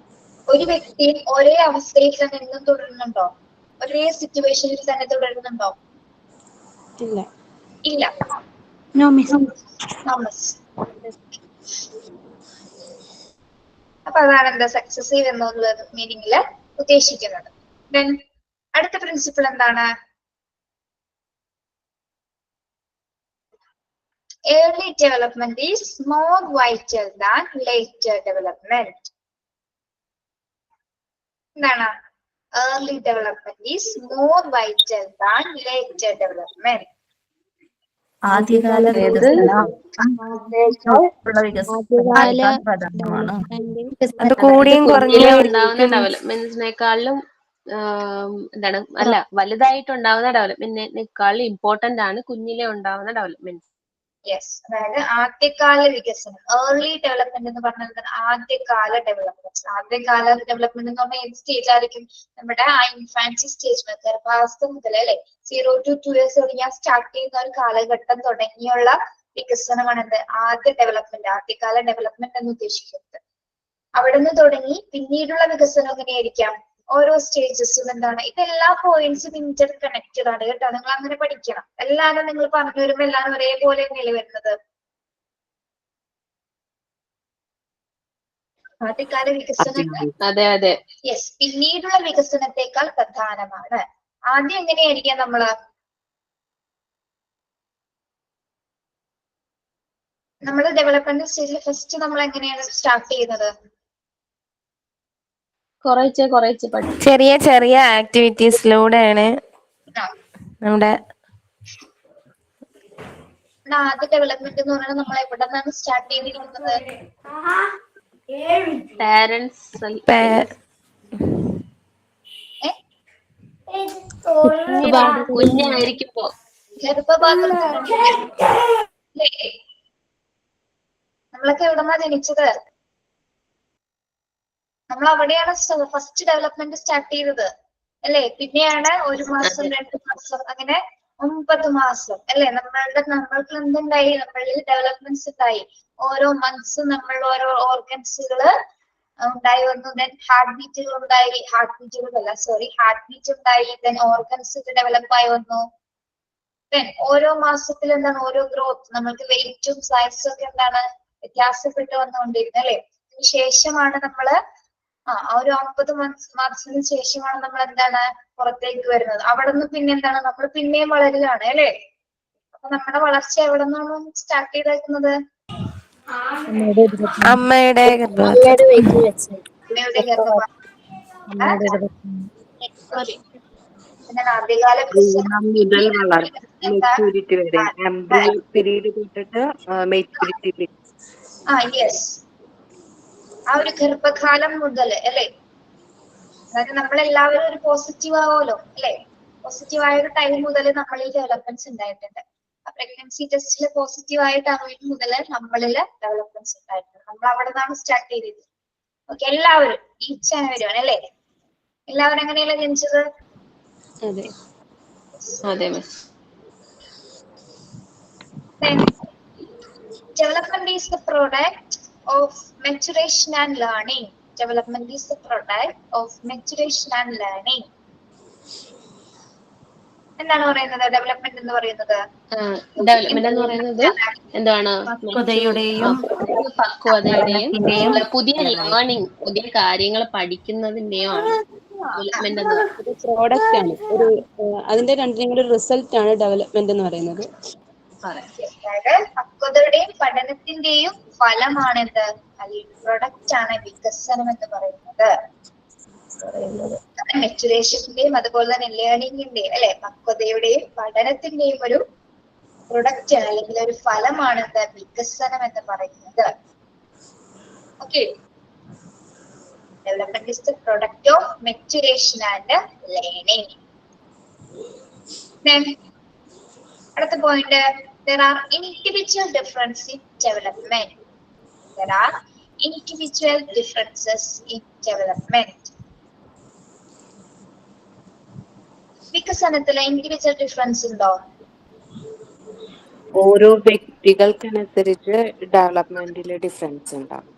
ഒരു വ്യക്തിയും ഒരേ അവസ്ഥയിൽ തന്നെ എന്നും തുടരുന്നുണ്ടോ? ഒരേ സിറ്റുവേഷനിൽ തന്നെ തുടരുന്നുണ്ടോ? ഇല്ല. അപ്പൊ അതാണ് എന്താ സക്സസീവ് എന്നുള്ള മീനിങ്ങില് ഉദ്ദേശിക്കുന്നത്. ദെൻ അടുത്ത പ്രിൻസിപ്പിൾ എന്താണ്? Early development is more vital than later development. എന്താണ്? Early development is more vital than later development. ആദ്യകാല വികസനം പ്രധാനമാണ്. അത് കൂടിയും കുറഞ്ഞും ഉണ്ടാവുന്ന ഡെവലപ്മെന്റ്സിനേക്കാളും എന്താണ് വലുതായിട്ടുണ്ടാവുന്ന ഡെവലപ്മെന്റിനേക്കാളും ഇമ്പോർട്ടന്റ് ആണ് കുഞ്ഞിലെ ഉണ്ടാവുന്ന ഡെവലപ്മെന്റ്. യെസ്, അതായത് ആദ്യകാല വികസനം, ഏർലി ഡെവലപ്മെന്റ് എന്ന് പറഞ്ഞാൽ ആദ്യകാല ഡെവലപ്മെന്റ്. ആദ്യകാല ഡെവലപ്മെന്റ് എന്ന് പറഞ്ഞാൽ ഏത് സ്റ്റേജ് ആയിരിക്കും? നമ്മുടെ ആ ഇൻഫാൻസി സ്റ്റേജ്, ഗർഭാവസ്ഥ മുതൽ, അല്ലെ? 0 to 2 years തുടങ്ങിയ സ്റ്റാർട്ട് ചെയ്യുന്ന ഒരു കാലഘട്ടം തുടങ്ങിയുള്ള വികസനമാണ് എന്ത്? ആദ്യ ഡെവലപ്മെന്റ്, ആദ്യകാല ഡെവലപ്മെന്റ് എന്ന് ഉദ്ദേശിക്കുന്നത്. അവിടെ നിന്ന് തുടങ്ങി പിന്നീടുള്ള വികസനം എങ്ങനെയായിരിക്കാം? ഓരോ സ്റ്റേജസും എന്താണ്? ഇതെല്ലാ പോയിന്റ്സും ഇന്റർ കണക്റ്റഡ് ആണ് കേട്ടോ. നിങ്ങൾ അങ്ങനെ പഠിക്കണം. എല്ലാവരും നിങ്ങൾ പറഞ്ഞു വരുമ്പോ എല്ലാവരും ഒരേപോലെ തന്നെയല്ലേ വരുന്നത്? ആദ്യകാല വികസനം യെസ് പിന്നീടുള്ള വികസനത്തെക്കാൾ പ്രധാനമാണ്. ആദ്യം എങ്ങനെയായിരിക്കാം നമ്മള് ഡെവലപ്മെന്റ് സ്റ്റേജിൽ ഫസ്റ്റ് നമ്മൾ എങ്ങനെയാണ് സ്റ്റാർട്ട് ചെയ്യുന്നത്? ചെറിയ ചെറിയ ആക്ടിവിറ്റീസിലൂടെയാണ് നമ്മുടെ ആദ്യ ഡെവലപ്മെന്റ് എന്ന് പറയുന്നത് നമ്മൾ എവിടെ നിന്നാണ് സ്റ്റാർട്ട് ചെയ്തിരിക്കുന്നത്? പാരന്റ്സ് കുഞ്ഞായിരിക്കുമ്പോ ഗർഭപാത്രത്തിനുള്ളിൽ നമ്മളൊക്കെ എവിടെന്നാ ജനിച്ചത്? നമ്മൾ അവിടെയാണ് ഫസ്റ്റ് ഡെവലപ്മെന്റ് സ്റ്റാർട്ട് ചെയ്തത് അല്ലെ? പിന്നെയാണ് 1 മാസം 2 മാസം അങ്ങനെ 9 മാസം അല്ലെ? നമ്മൾക്ക് എന്തുണ്ടായി? നമ്മളിൽ ഡെവലപ്മെന്റ്സ് ഉണ്ടായി. ഓരോ മന്ത്സും നമ്മൾ ഓരോ ഓർഗൻസുകള് ഉണ്ടായി വന്നു. ദെൻ ഹാർട്ട് ബീറ്റുകൾ ഉണ്ടായി. ഹാർട്ട് ബീറ്റ് ഉണ്ടായി. ദെൻ ഓർഗൻസ് ഡെവലപ്പ് ആയി വന്നു. ദെൻ ഓരോ മാസത്തിൽ എന്താണ് ഓരോ ഗ്രോത്ത്, നമ്മൾക്ക് വെയിറ്റും സൈസും ഒക്കെ എന്താണ് വ്യത്യാസപ്പെട്ട് വന്നുകൊണ്ടിരുന്നത് അല്ലെ? അതിന് ശേഷമാണ് നമ്മള് ആ ഒരു 9 മാസത്തിന് ശേഷമാണ് നമ്മൾ എന്താണ് പുറത്തേക്ക് വരുന്നത്. അവിടെ നിന്ന് പിന്നെ എന്താണ് നമ്മൾ പിന്നെയും വളരുകയാണ് അല്ലെ? അപ്പൊ നമ്മുടെ വളർച്ച എവിടെ നിന്നാണ് സ്റ്റാർട്ട് ചെയ്തേക്കുന്നത്? അമ്മയുടെ അമ്മയുടെ വയറ്റിൽ വെച്ച് അമ്മയുടെ ഗർഭപാത്രം. പിന്നെ ആദ്യകാല ജനനം മുതൽ മെച്യൂരിറ്റി വരെ, എംബ്രിയോ പീരീഡ് തൊട്ടിട്ട് മെച്യൂരിറ്റി. യെസ്, ആ ഒരു ഗർഭകാലം മുതൽ അല്ലെ? അതായത് നമ്മളെല്ലാവരും ഒരു പോസിറ്റീവ് ആവുമല്ലോ അല്ലെ? പോസിറ്റീവ് ആയ ഒരു ടൈം മുതൽ നമ്മളിൽ ഡെവലപ്മെന്റ്സ് ഉണ്ടായിട്ടുണ്ട്. പ്രഗ്നൻസി ടെസ്റ്റിൽ പോസിറ്റീവ് ആയ ടൈം മുതൽ നമ്മളിൽ ഡെവലപ്മെന്റ്സ് ഉണ്ടായിട്ടുണ്ട്. നമ്മൾ അവിടെ നിന്നാണ് സ്റ്റാർട്ട് ചെയ്തത്. ഓക്കെ, എല്ലാവരും ഈച്ച് ആൻഡ് എവരി വൺ അല്ലെ? എല്ലാവരും എങ്ങനെയല്ല ജനിച്ചത്? അതെ miss. Development is the product of maturation and learning. Development is the product of maturation and learning. എന്താണ് പറയുന്നത് ഡെവലപ്മെന്റ് എന്ന് പറയുന്നത്? ഡെവലപ്മെന്റ് എന്ന് പറയുന്നത് എന്താണ്? പക്വതയുടെയും പുതിയ ലേണിംഗ്, പുതിയ കാര്യങ്ങൾ പഠിക്കുന്നതിന്റെയോ ആണ് ഡെവലപ്മെന്റ് എന്ന് പറയുന്നത്. പ്രോഡക്റ്റ് ആണ്, ഒരു അതിന്റെ രണ്ടിനും ഒരു റിസൾട്ട് ആണ് ഡെവലപ്മെന്റ് എന്ന് പറയുന്നത്. അതായത് പക്വതയുടെയും പഠനത്തിന്റെയും ഫലമാണ് എന്ത്? അല്ലെങ്കിൽ പ്രൊഡക്റ്റ് ആണ് വികസനം എന്ന് പറയുന്നത്. മെച്ചുറേഷന്റെയും അതുപോലെ തന്നെ ലേണിംഗിന്റെയും അല്ലെ? പക്വതയുടെയും പഠനത്തിന്റെയും ഒരു പ്രൊഡക്റ്റ് ആണ് അല്ലെങ്കിൽ ഒരു ഫലമാണ് എന്ത്? വികസനം എന്ന് പറയുന്നത്. Okay, development is the product of maturation and learning. Then അടുത്ത point, there are individual differences in development. There are individual differences in development. വികസനത്തിലെ ഇൻഡിവിജ്വൽ ഡിഫറൻസ് ഉണ്ടോ? ഓരോ വ്യക്തികൾക്കനുസരിച്ച് ഡെവലപ്മെന്റിലെ ഡിഫറൻസ് ഉണ്ടാകും.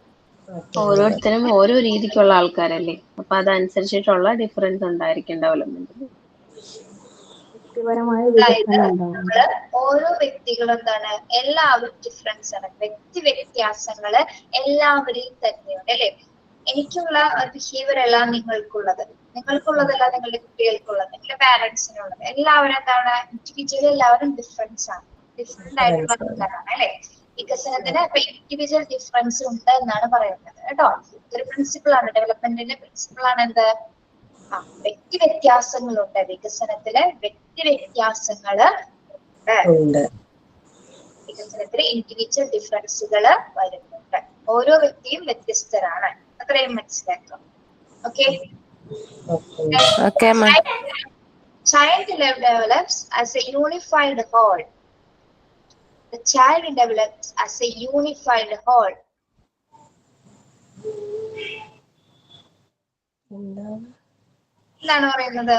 ഓരോരുത്തരും ഓരോ രീതിക്കുള്ള ആൾക്കാരല്ലേ, അപ്പൊ അതനുസരിച്ചിട്ടുള്ള ഡിഫറൻസ് ഉണ്ടായിരിക്കും ഡെവലപ്മെന്റിൽ. ഓരോ വ്യക്തികളും എന്താണ് എല്ലാവരും ഡിഫറൻസ് ആണ്. വ്യത്യാസങ്ങള് എല്ലാവരെയും തന്നെയുണ്ട് അല്ലെ? എനിക്കുള്ള ബിഹേവിയർ എല്ലാം നിങ്ങൾക്കുള്ളതല്ല നിങ്ങളുടെ കുട്ടികൾക്കുള്ളത്, നിങ്ങളുടെ പാരന്റ്സിനുള്ളത്. എല്ലാവരും എന്താണ് ഇൻഡിവിജ്വലി എല്ലാവരും ഡിഫറൻസ് ആണ്, ഡിഫറെന്റ് ആയിട്ടുള്ള ആൾക്കാരാണ് അല്ലെ? വികസനത്തിന് അപ്പൊ ഇൻഡിവിജ്വൽ ഡിഫറൻസ് ഉണ്ട് എന്നാണ് പറയുന്നത് കേട്ടോ. ഇതൊരു പ്രിൻസിപ്പിൾ ആണ്, ഡെവലപ്മെന്റിന്റെ പ്രിൻസിപ്പിൾ ആണ് എന്ത്? വ്യക്തി വ്യത്യാസങ്ങളുണ്ട്. വികസനത്തില് വ്യക്തി വ്യത്യാസങ്ങള് ഉണ്ട്. വികസനത്തില് ഇൻഡിവിജ്വൽ ഡിഫറൻസുകള് വരുന്നുണ്ട്. ഓരോ വ്യക്തിയും വ്യത്യസ്തരാണ്. അത്രയും മനസ്സിലാക്കാം. Okay, child develops as a unified whole. The child develops as a unified whole. എന്താണ് പറയുന്നത്?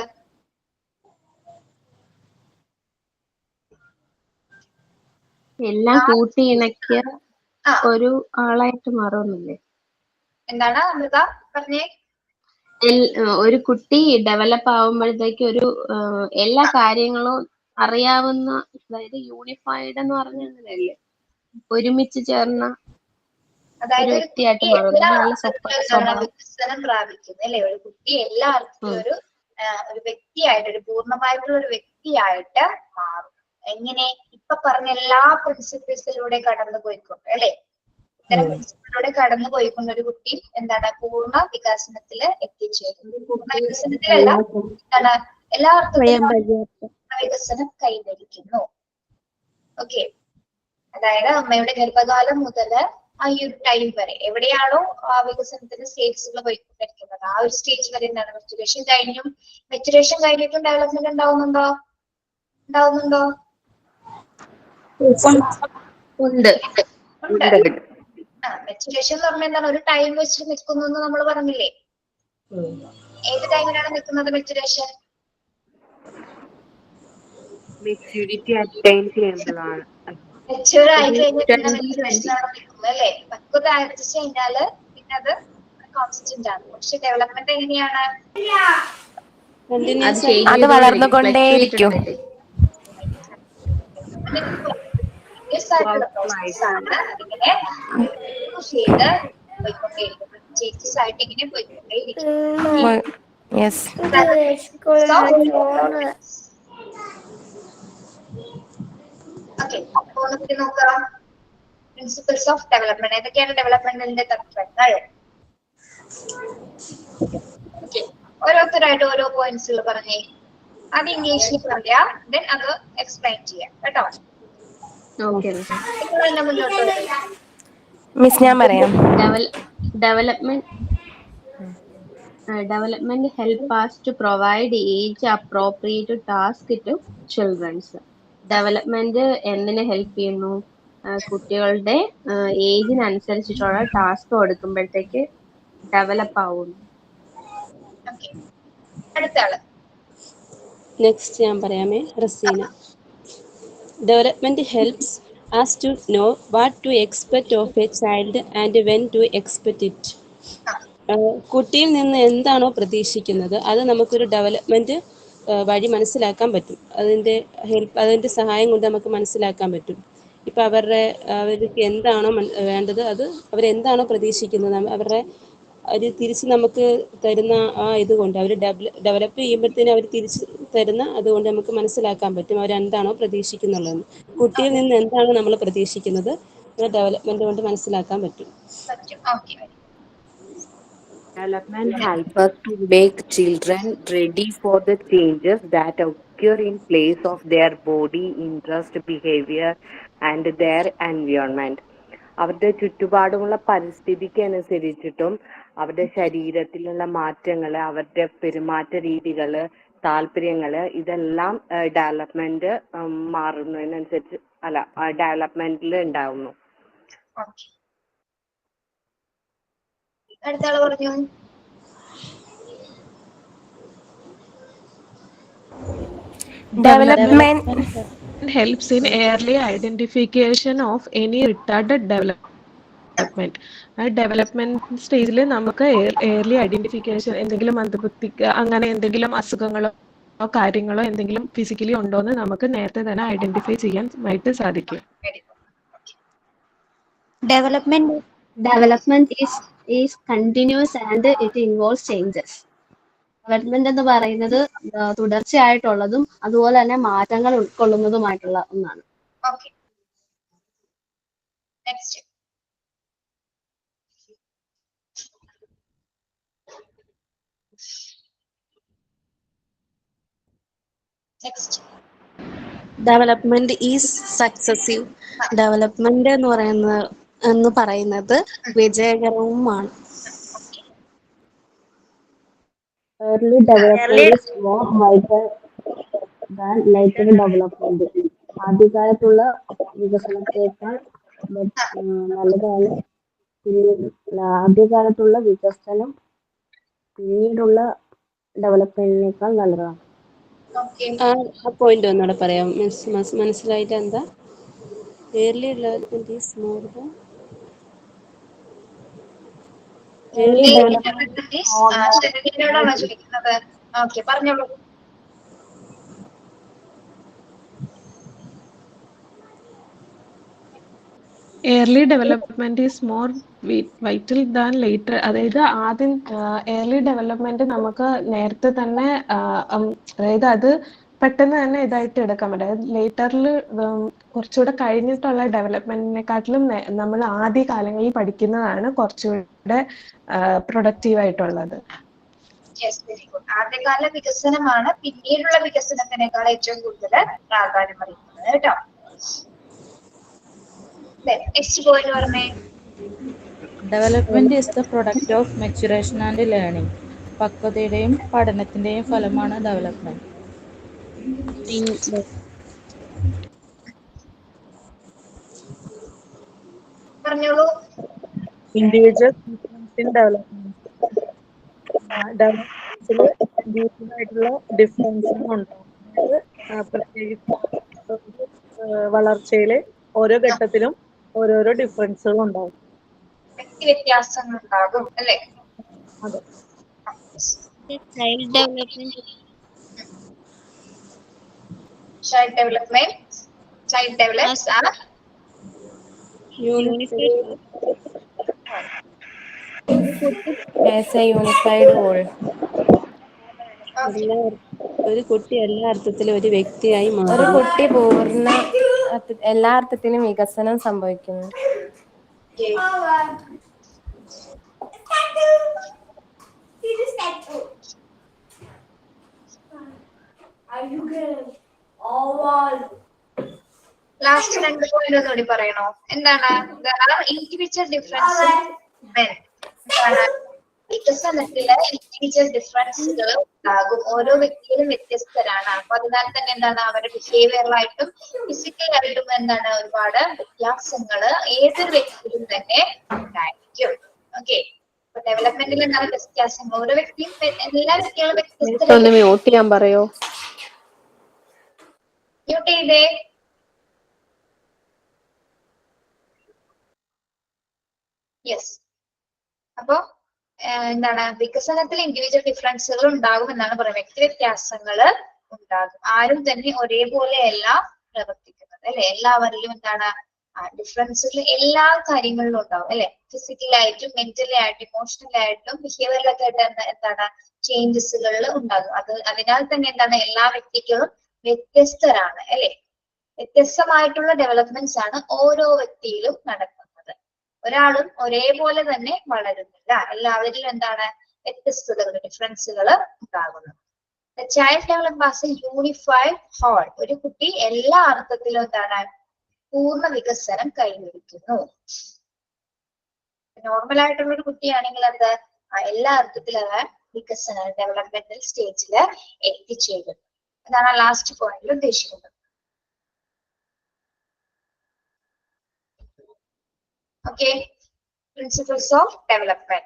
എല്ലാം കൂട്ടി ഇണക്കിയ ഒരു ആളായിട്ട് മാറുന്നില്ലേ? എന്താണ് അമൃത പറഞ്ഞേ? ഒരു കുട്ടി ഡെവലപ്പ് ആവുമ്പോഴത്തേക്ക് ഒരു എല്ലാ കാര്യങ്ങളും അറിയാവുന്ന, അതായത് യൂണിഫൈഡ് എന്ന് പറഞ്ഞല്ലേ, ഒരുമിച്ച് ചേർന്ന ഒരു വ്യക്തിയായിട്ട് വികസനം പ്രാപിക്കുന്നു അല്ലെ? ഒരു കുട്ടി എല്ലാ അർത്ഥത്തിലും ഒരു വ്യക്തിയായിട്ട്, ഒരു പൂർണ്ണമായിട്ടുള്ള ഒരു വ്യക്തിയായിട്ട് മാറും. എങ്ങനെ? ഇപ്പൊ പറഞ്ഞ എല്ലാ പ്രിൻസിപ്പിൾസിലൂടെ കടന്നു പോയിക്കൊണ്ട് അല്ലെ? ഇത്തരം പ്രിൻസിപ്പിളിലൂടെ കടന്നു പോയിക്കൊണ്ട് ഒരു കുട്ടി എന്താണ് പൂർണ്ണ വികസനത്തില് എത്തിച്ചേരുന്നു. പൂർണ്ണ വികസനത്തിലല്ല, എന്താണ് എല്ലാ അർത്ഥത്തിലും വികസനം കൈവരിക്കുന്നു. ഓക്കെ, അതായത് അമ്മയുടെ ഗർഭകാലം മുതല് ആ ഈ ഒരു ടൈം വരെ എവിടെയാണോ ആ വികസനത്തിന്റെ സ്റ്റേജസുകൾ പോയിക്കൊണ്ടിരിക്കുന്നത് ആ ഒരു സ്റ്റേജ് വരെ എന്താണ് മെച്ചുറേഷൻ കഴിഞ്ഞും മെച്ചുറേഷൻ കഴിഞ്ഞിട്ടും ഡെവലപ്മെന്റ് ഉണ്ടാവുന്നുണ്ടോ? ഉണ്ട്. മെച്ചുറേഷൻ എന്ന് പറഞ്ഞാൽ എന്താണ്? ഒരു ടൈം വെച്ചിട്ട് നിൽക്കുന്നു എന്ന് നമ്മൾ പറഞ്ഞില്ലേ? ഏത് ടൈമിലാണ് നിൽക്കുന്നത് മെച്ചുറേഷൻ? മെച്യൂരിറ്റി അറ്റൈൻ ചെയ്യുമ്പോഴാണ്. മെച്യൂർ ആയി കഴിഞ്ഞാൽ മെച്ചുറേഷനാണ് നിൽക്കുന്നത് അല്ലെ? പക്വത ആർജിച്ച് കഴിഞ്ഞാല് പിന്നെ അത് കോൺസ്റ്റന്റ് ആണ്. പക്ഷെ ഡെവലപ്മെന്റ് എങ്ങനെയാണ്? അത് വളർന്നുകൊണ്ടേയിരിക്കും. ആയിട്ടുള്ള പ്രോസസ് ആണ്. അതിങ്ങനെ ചെയ്ത് പോയിക്കൊണ്ടേയിരിക്കും. ചേഞ്ചസ് ആയിട്ട് ഇങ്ങനെ പോയിക്കൊണ്ടേയിരിക്കും. ഓക്കെ, അപ്പൊ നമുക്ക് നോക്കാം പ്രിൻസിപ്പിൾസ് ഓഫ് ഡെവലപ്മെന്റ്. ഏതൊക്കെയാണ് ഡെവലപ്മെന്റിന്റെ തത്വങ്ങൾ? ഓക്കെ, ഓരോരുത്തരായിട്ട് ഓരോ പോയിന്റ്സുകൾ പറഞ്ഞേ. അത് ഇംഗ്ലീഷിൽ പറയാം, ദെൻ അത് എക്സ്പ്ലെയിൻ ചെയ്യാം കേട്ടോ. മിസ് ഞാൻ പറയാം. Development help us to provide age appropriate task to children's. Development എന്തിനെ ഹെൽപ്പ് ചെയ്യുന്നു? കുട്ടികളുടെ ഏജിനനുസരിച്ചിട്ടുള്ള ടാസ്ക് കൊടുക്കുമ്പോഴത്തേക്ക് ഡെവലപ്പ് ആവുന്നു. നെക്സ്റ്റ് ഞാൻ പറയാമേ, Razeena. Development helps us to know what to expect of a child and when to expect it. കുട്ടിയിൽ നിന്ന് എന്താണോ പ്രതീക്ഷിക്കുന്നത് അത് നമുക്കൊരു ഡെവലപ്മെന്റ് വഴി മനസ്സിലാക്കാൻ പറ്റും. അതിന്റെ സഹായം കൊണ്ട് നമുക്ക് മനസ്സിലാക്കാൻ പറ്റും. ഇപ്പം അവർക്ക് എന്താണോ വേണ്ടത്, അത് അവരെന്താണോ പ്രതീക്ഷിക്കുന്നത് അവർ തിരിച്ച് നമുക്ക് തരുന്ന ആ ഇതുകൊണ്ട് അവർ ഡെവലപ്പ് ചെയ്യുമ്പോഴത്തേനും അവർ തിരിച്ച് തരുന്ന അതുകൊണ്ട് നമുക്ക് മനസ്സിലാക്കാൻ പറ്റും അവരെന്താണോ പ്രതീക്ഷിക്കുന്നുള്ളത്. കുട്ടിയിൽ നിന്ന് എന്താണോ നമ്മൾ പ്രതീക്ഷിക്കുന്നത് ഡെവലപ്മെന്റ് കൊണ്ട് മനസ്സിലാക്കാൻ പറ്റും. Development helps us to make children ready for the changes that occur in place of their body, interest, behavior, and their environment. അവരുടെ ചുറ്റുപാടുമുള്ള പരിസ്ഥിതിക്ക് അനുസരിച്ചിട്ടും അവരുടെ ശരീരത്തിലുള്ള മാറ്റങ്ങൾ, അവരുടെ പെരുമാറ്റ രീതികൾ, താല്പര്യങ്ങൾ, ഇതെല്ലാം ഡെവലപ്മെന്റ് മാറുന്നതിനനുസരിച്ച് ഡെവലപ്മെന്റിൽ ഉണ്ടാവുന്നു. അടുത്താള് പറഞ്ഞു. Development helps in early identification of any retarded development. Development സ്റ്റേജിൽ നമുക്ക് ഏർലി ഐഡന്റിഫിക്കേഷൻ, എന്തെങ്കിലും മന്ദബുദ്ധിക്ക് അങ്ങനെ എന്തെങ്കിലും അസുഖങ്ങളോ കാര്യങ്ങളോ എന്തെങ്കിലും ഫിസിക്കലി ഉണ്ടോന്ന് നമുക്ക് നേരത്തെ തന്നെ ഐഡന്റിഫൈ ചെയ്യാൻ ആയിട്ട് സാധിക്കും. Development is continuous and it involves changes. Development എന്ന് പറയുന്നത് തുടർച്ചയായിട്ടുള്ളതും അതുപോലെ തന്നെ മാറ്റങ്ങൾ ഉൾക്കൊള്ളുന്നതുമായിട്ടുള്ള ഒന്നാണ്. Development is successive. ഡെവലപ്മെന്റ് എന്ന് പറയുന്നത് വിജയകരവുമാണ്. Early development is more vital than later development. ആദ്യകാലത്തുള്ള വികസനത്തെക്കാൾ നല്ലതാണ് ആദ്യകാലത്തുള്ള വികസനം പിന്നീടുള്ള ഡെവലപ്മെന്റിനേക്കാൾ നല്ലതാണ്. ആ പോയിന്റ് ഒന്നുകൂടെ പറയാം മനസ്സിലായിട്ട്. എന്താ early development is more than പറഞ്ഞോളൂ. Early development is more vital than later. അതായത് ആദ്യം ഏർലി ഡെവലപ്മെന്റ് നമുക്ക് നേരത്തെ തന്നെ അതായത് അത് പെട്ടെന്ന് തന്നെ ഇതായിട്ട് എടുക്കാൻ പറ്റും. അതായത് ലേറ്ററിൽ കുറച്ചുകൂടെ കഴിഞ്ഞിട്ടുള്ള ഡെവലപ്മെന്റിനെക്കാട്ടിലും നമ്മൾ ആദ്യ കാലങ്ങളിൽ പഠിക്കുന്നതാണ് കുറച്ചുകൂടെ പ്രൊഡക്റ്റീവ് ആയിട്ടുള്ളത്. ആദ്യകാല വികസനമാണ് പിന്നീടുള്ള വികസനത്തിനേക്കാൾ ഏറ്റവും കൂടുതൽ പ്രാധാന്യം അറിയിക്കുന്നത് കേട്ടോ. നെക്സ്റ്റ് പോയിന്റ് പറഞ്ഞേ. Development is the product of maturation and learning. പക്വതയുടെയും പഠനത്തിന്റെയും ഫലമാണ് ഡെവലപ്മെന്റ്. പറഞ്ഞോളൂ. Individual in development. ഡെവലപ്മെന്റ്സിൽ ഇൻഡിവിജ്വൽ ആയിട്ടുള്ള ഡിഫറൻസും ഉണ്ടാവും. അതായത് പ്രത്യേകിച്ച് വളർച്ചയിൽ ഓരോ ഘട്ടത്തിലും ഓരോരോ ഡിഫറൻസുകൾ ഉണ്ടാവും. വ്യക്തി വ്യത്യാസങ്ങൾ ഉണ്ടാകും അല്ലെ? അതെ. Child development. Child development. Child develops are as a unified whole. ഒരു കുട്ടി എല്ലാ അർത്ഥത്തിലും ഒരു വ്യക്തിയായി ഒരു മാറുന്നു. കുട്ടി പൂർണ്ണ എല്ലാ അർത്ഥത്തിലും വികസനം സംഭവിക്കുന്നു. ലാസ്റ്റ് 2 പോയിന്റ് ഒന്നുകൂടി പറയണോ? എന്താണ്? Individual difference. വികസനത്തില് ഇൻഡിവിജ്വൽ ഡിഫറൻസുകൾ ഉണ്ടാകും. ഓരോ വ്യക്തിയിലും വ്യത്യസ്തരാണ്. അപ്പൊ അതിനാൽ തന്നെ എന്താണ് അവരുടെ ബിഹേവിയറിലായിട്ടും ഫിസിക്കലായിട്ടും എന്താണ് ഒരുപാട് വ്യത്യാസങ്ങള് ഏതൊരു വ്യക്തിയിലും തന്നെ ഉണ്ടായിരിക്കും. ഓക്കെ. അപ്പൊ ഡെവലപ്മെന്റിൽ എന്താണ് വ്യത്യാസങ്ങൾ? ഓരോ വ്യക്തിയും എല്ലാ വ്യക്തികളും വ്യത്യസ്തരല്ലേ? മ്യൂട്ട് ചെയ്യാൻ പറയോ? മ്യൂട്ട് ചെയ്തേ. യെസ്. അപ്പൊ എന്താണ് വികസനത്തിൽ ഇൻഡിവിജ്വൽ ഡിഫറൻസുകൾ ഉണ്ടാകും എന്നാണ് പറയുന്നത്. വ്യക്തി വ്യത്യാസങ്ങള് ഉണ്ടാകും. ആരും തന്നെ ഒരേപോലെയല്ല പ്രവർത്തിക്കുന്നത് അല്ലെ? എല്ലാവരിലും എന്താണ് ഡിഫറൻസുകൾ എല്ലാ കാര്യങ്ങളിലും ഉണ്ടാവും അല്ലെ? ഫിസിക്കലായിട്ടും മെന്റലി ആയിട്ടും ഇമോഷണലി ആയിട്ടും ബിഹേവിയറിലൊക്കെ ആയിട്ട് എന്താണ് ചേഞ്ചസുകൾ ഉണ്ടാകും. അതിനാൽ തന്നെ എന്താണ് എല്ലാ വ്യക്തികളും വ്യത്യസ്തരാണ് അല്ലെ? വ്യത്യസ്തമായിട്ടുള്ള ഡെവലപ്മെന്റ്സ് ആണ് ഓരോ വ്യക്തിയിലും നടക്കുന്നത്. ഒരാളും ഒരേപോലെ തന്നെ വളരുന്നില്ല. എല്ലാവരിലും എന്താണ് വ്യത്യസ്തതകൾ ഡിഫറൻസുകൾ ഉണ്ടാകുന്നു. Child develop as a unified whole. ഒരു കുട്ടി എല്ലാ അർത്ഥത്തിലും എന്താണ് പൂർണ്ണ വികസനം കൈവരിക്കുന്നു. നോർമൽ ആയിട്ടുള്ള ഒരു കുട്ടിയാണെങ്കിൽ അത് എല്ലാ അർത്ഥത്തിലും വികസന ഡെവലപ്മെന്റൽ സ്റ്റേജിൽ എത്തിച്ചേരുന്നു. അതാണ് ലാസ്റ്റ് പോയിന്റിൽ ഉദ്ദേശിക്കുന്നത്. Okay, principles of development.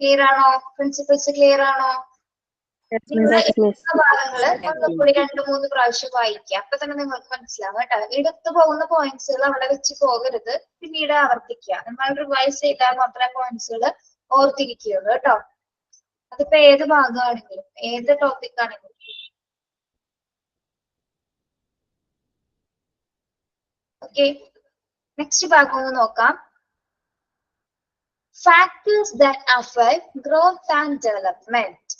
Clear ആണോ? പ്രിൻസിപ്പിൾസ് ക്ലിയർ ആണോ? ഭാഗങ്ങള് ഒന്നുകൂടി 2-3 പ്രാവശ്യം വായിക്കുക. അപ്പൊ തന്നെ നിങ്ങൾക്ക് മനസ്സിലാവും കേട്ടോ. എടുത്തു പോകുന്ന പോയിന്റ്സുകൾ അവിടെ വെച്ച് പോകരുത്, പിന്നീട് ആവർത്തിക്കുക. നമ്മൾ റിവൈസ് ചെയ്താൽ മാത്രമേ പോയിന്റ്സുകൾ ഓർത്തിരിക്കുകയുള്ളൂ കേട്ടോ. അതിപ്പോ ഏത് ഭാഗമാണെങ്കിലും ഏത് ടോപ്പിക് ആണെങ്കിലും. ഓക്കെ, നെക്സ്റ്റ് ഭാഗം ഒന്ന് നോക്കാം. Factors that affect growth and development.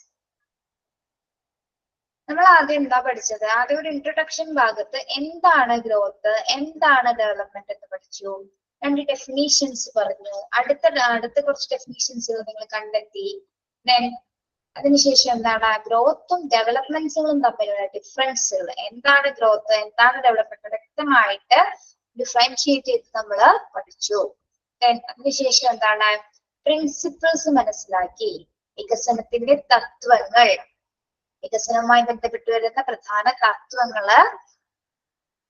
നമ്മൾ ആദ്യം എന്താ പഠിച്ചത്? ആദ്യം ഒരു ഇൻട്രൊഡക്ഷൻ ഭാഗത്ത് എന്താണ് ഗ്രോത്ത്, എന്താണ് ഡെവലപ്മെന്റ് എന്ന് പഠിച്ചു. 2 ഡെഫിനീഷൻസ് പറഞ്ഞു. അടുത്ത കുറച്ച് ഡെഫിനീഷൻസുകൾ നിങ്ങൾ കണ്ടെത്തി. അതിനുശേഷം എന്താണ് ഗ്രോത്തും ഡെവലപ്മെന്റ്സുകളും തമ്മിലുള്ള ഡിഫറൻസുകൾ, എന്താണ് ഗ്രോത്ത് എന്താണ് ഡെവലപ്മെന്റ് വ്യക്തമായിട്ട് ഡിഫറൻഷിയേറ്റ് ചെയ്ത് നമ്മൾ പഠിച്ചു. അതിനുശേഷം എന്താണ് പ്രിൻസിപ്പിൾസ് മനസ്സിലാക്കി. വികസനത്തിന്റെ തത്വങ്ങൾ, വികസനവുമായി ബന്ധപ്പെട്ട് വരുന്ന പ്രധാന തത്വങ്ങള്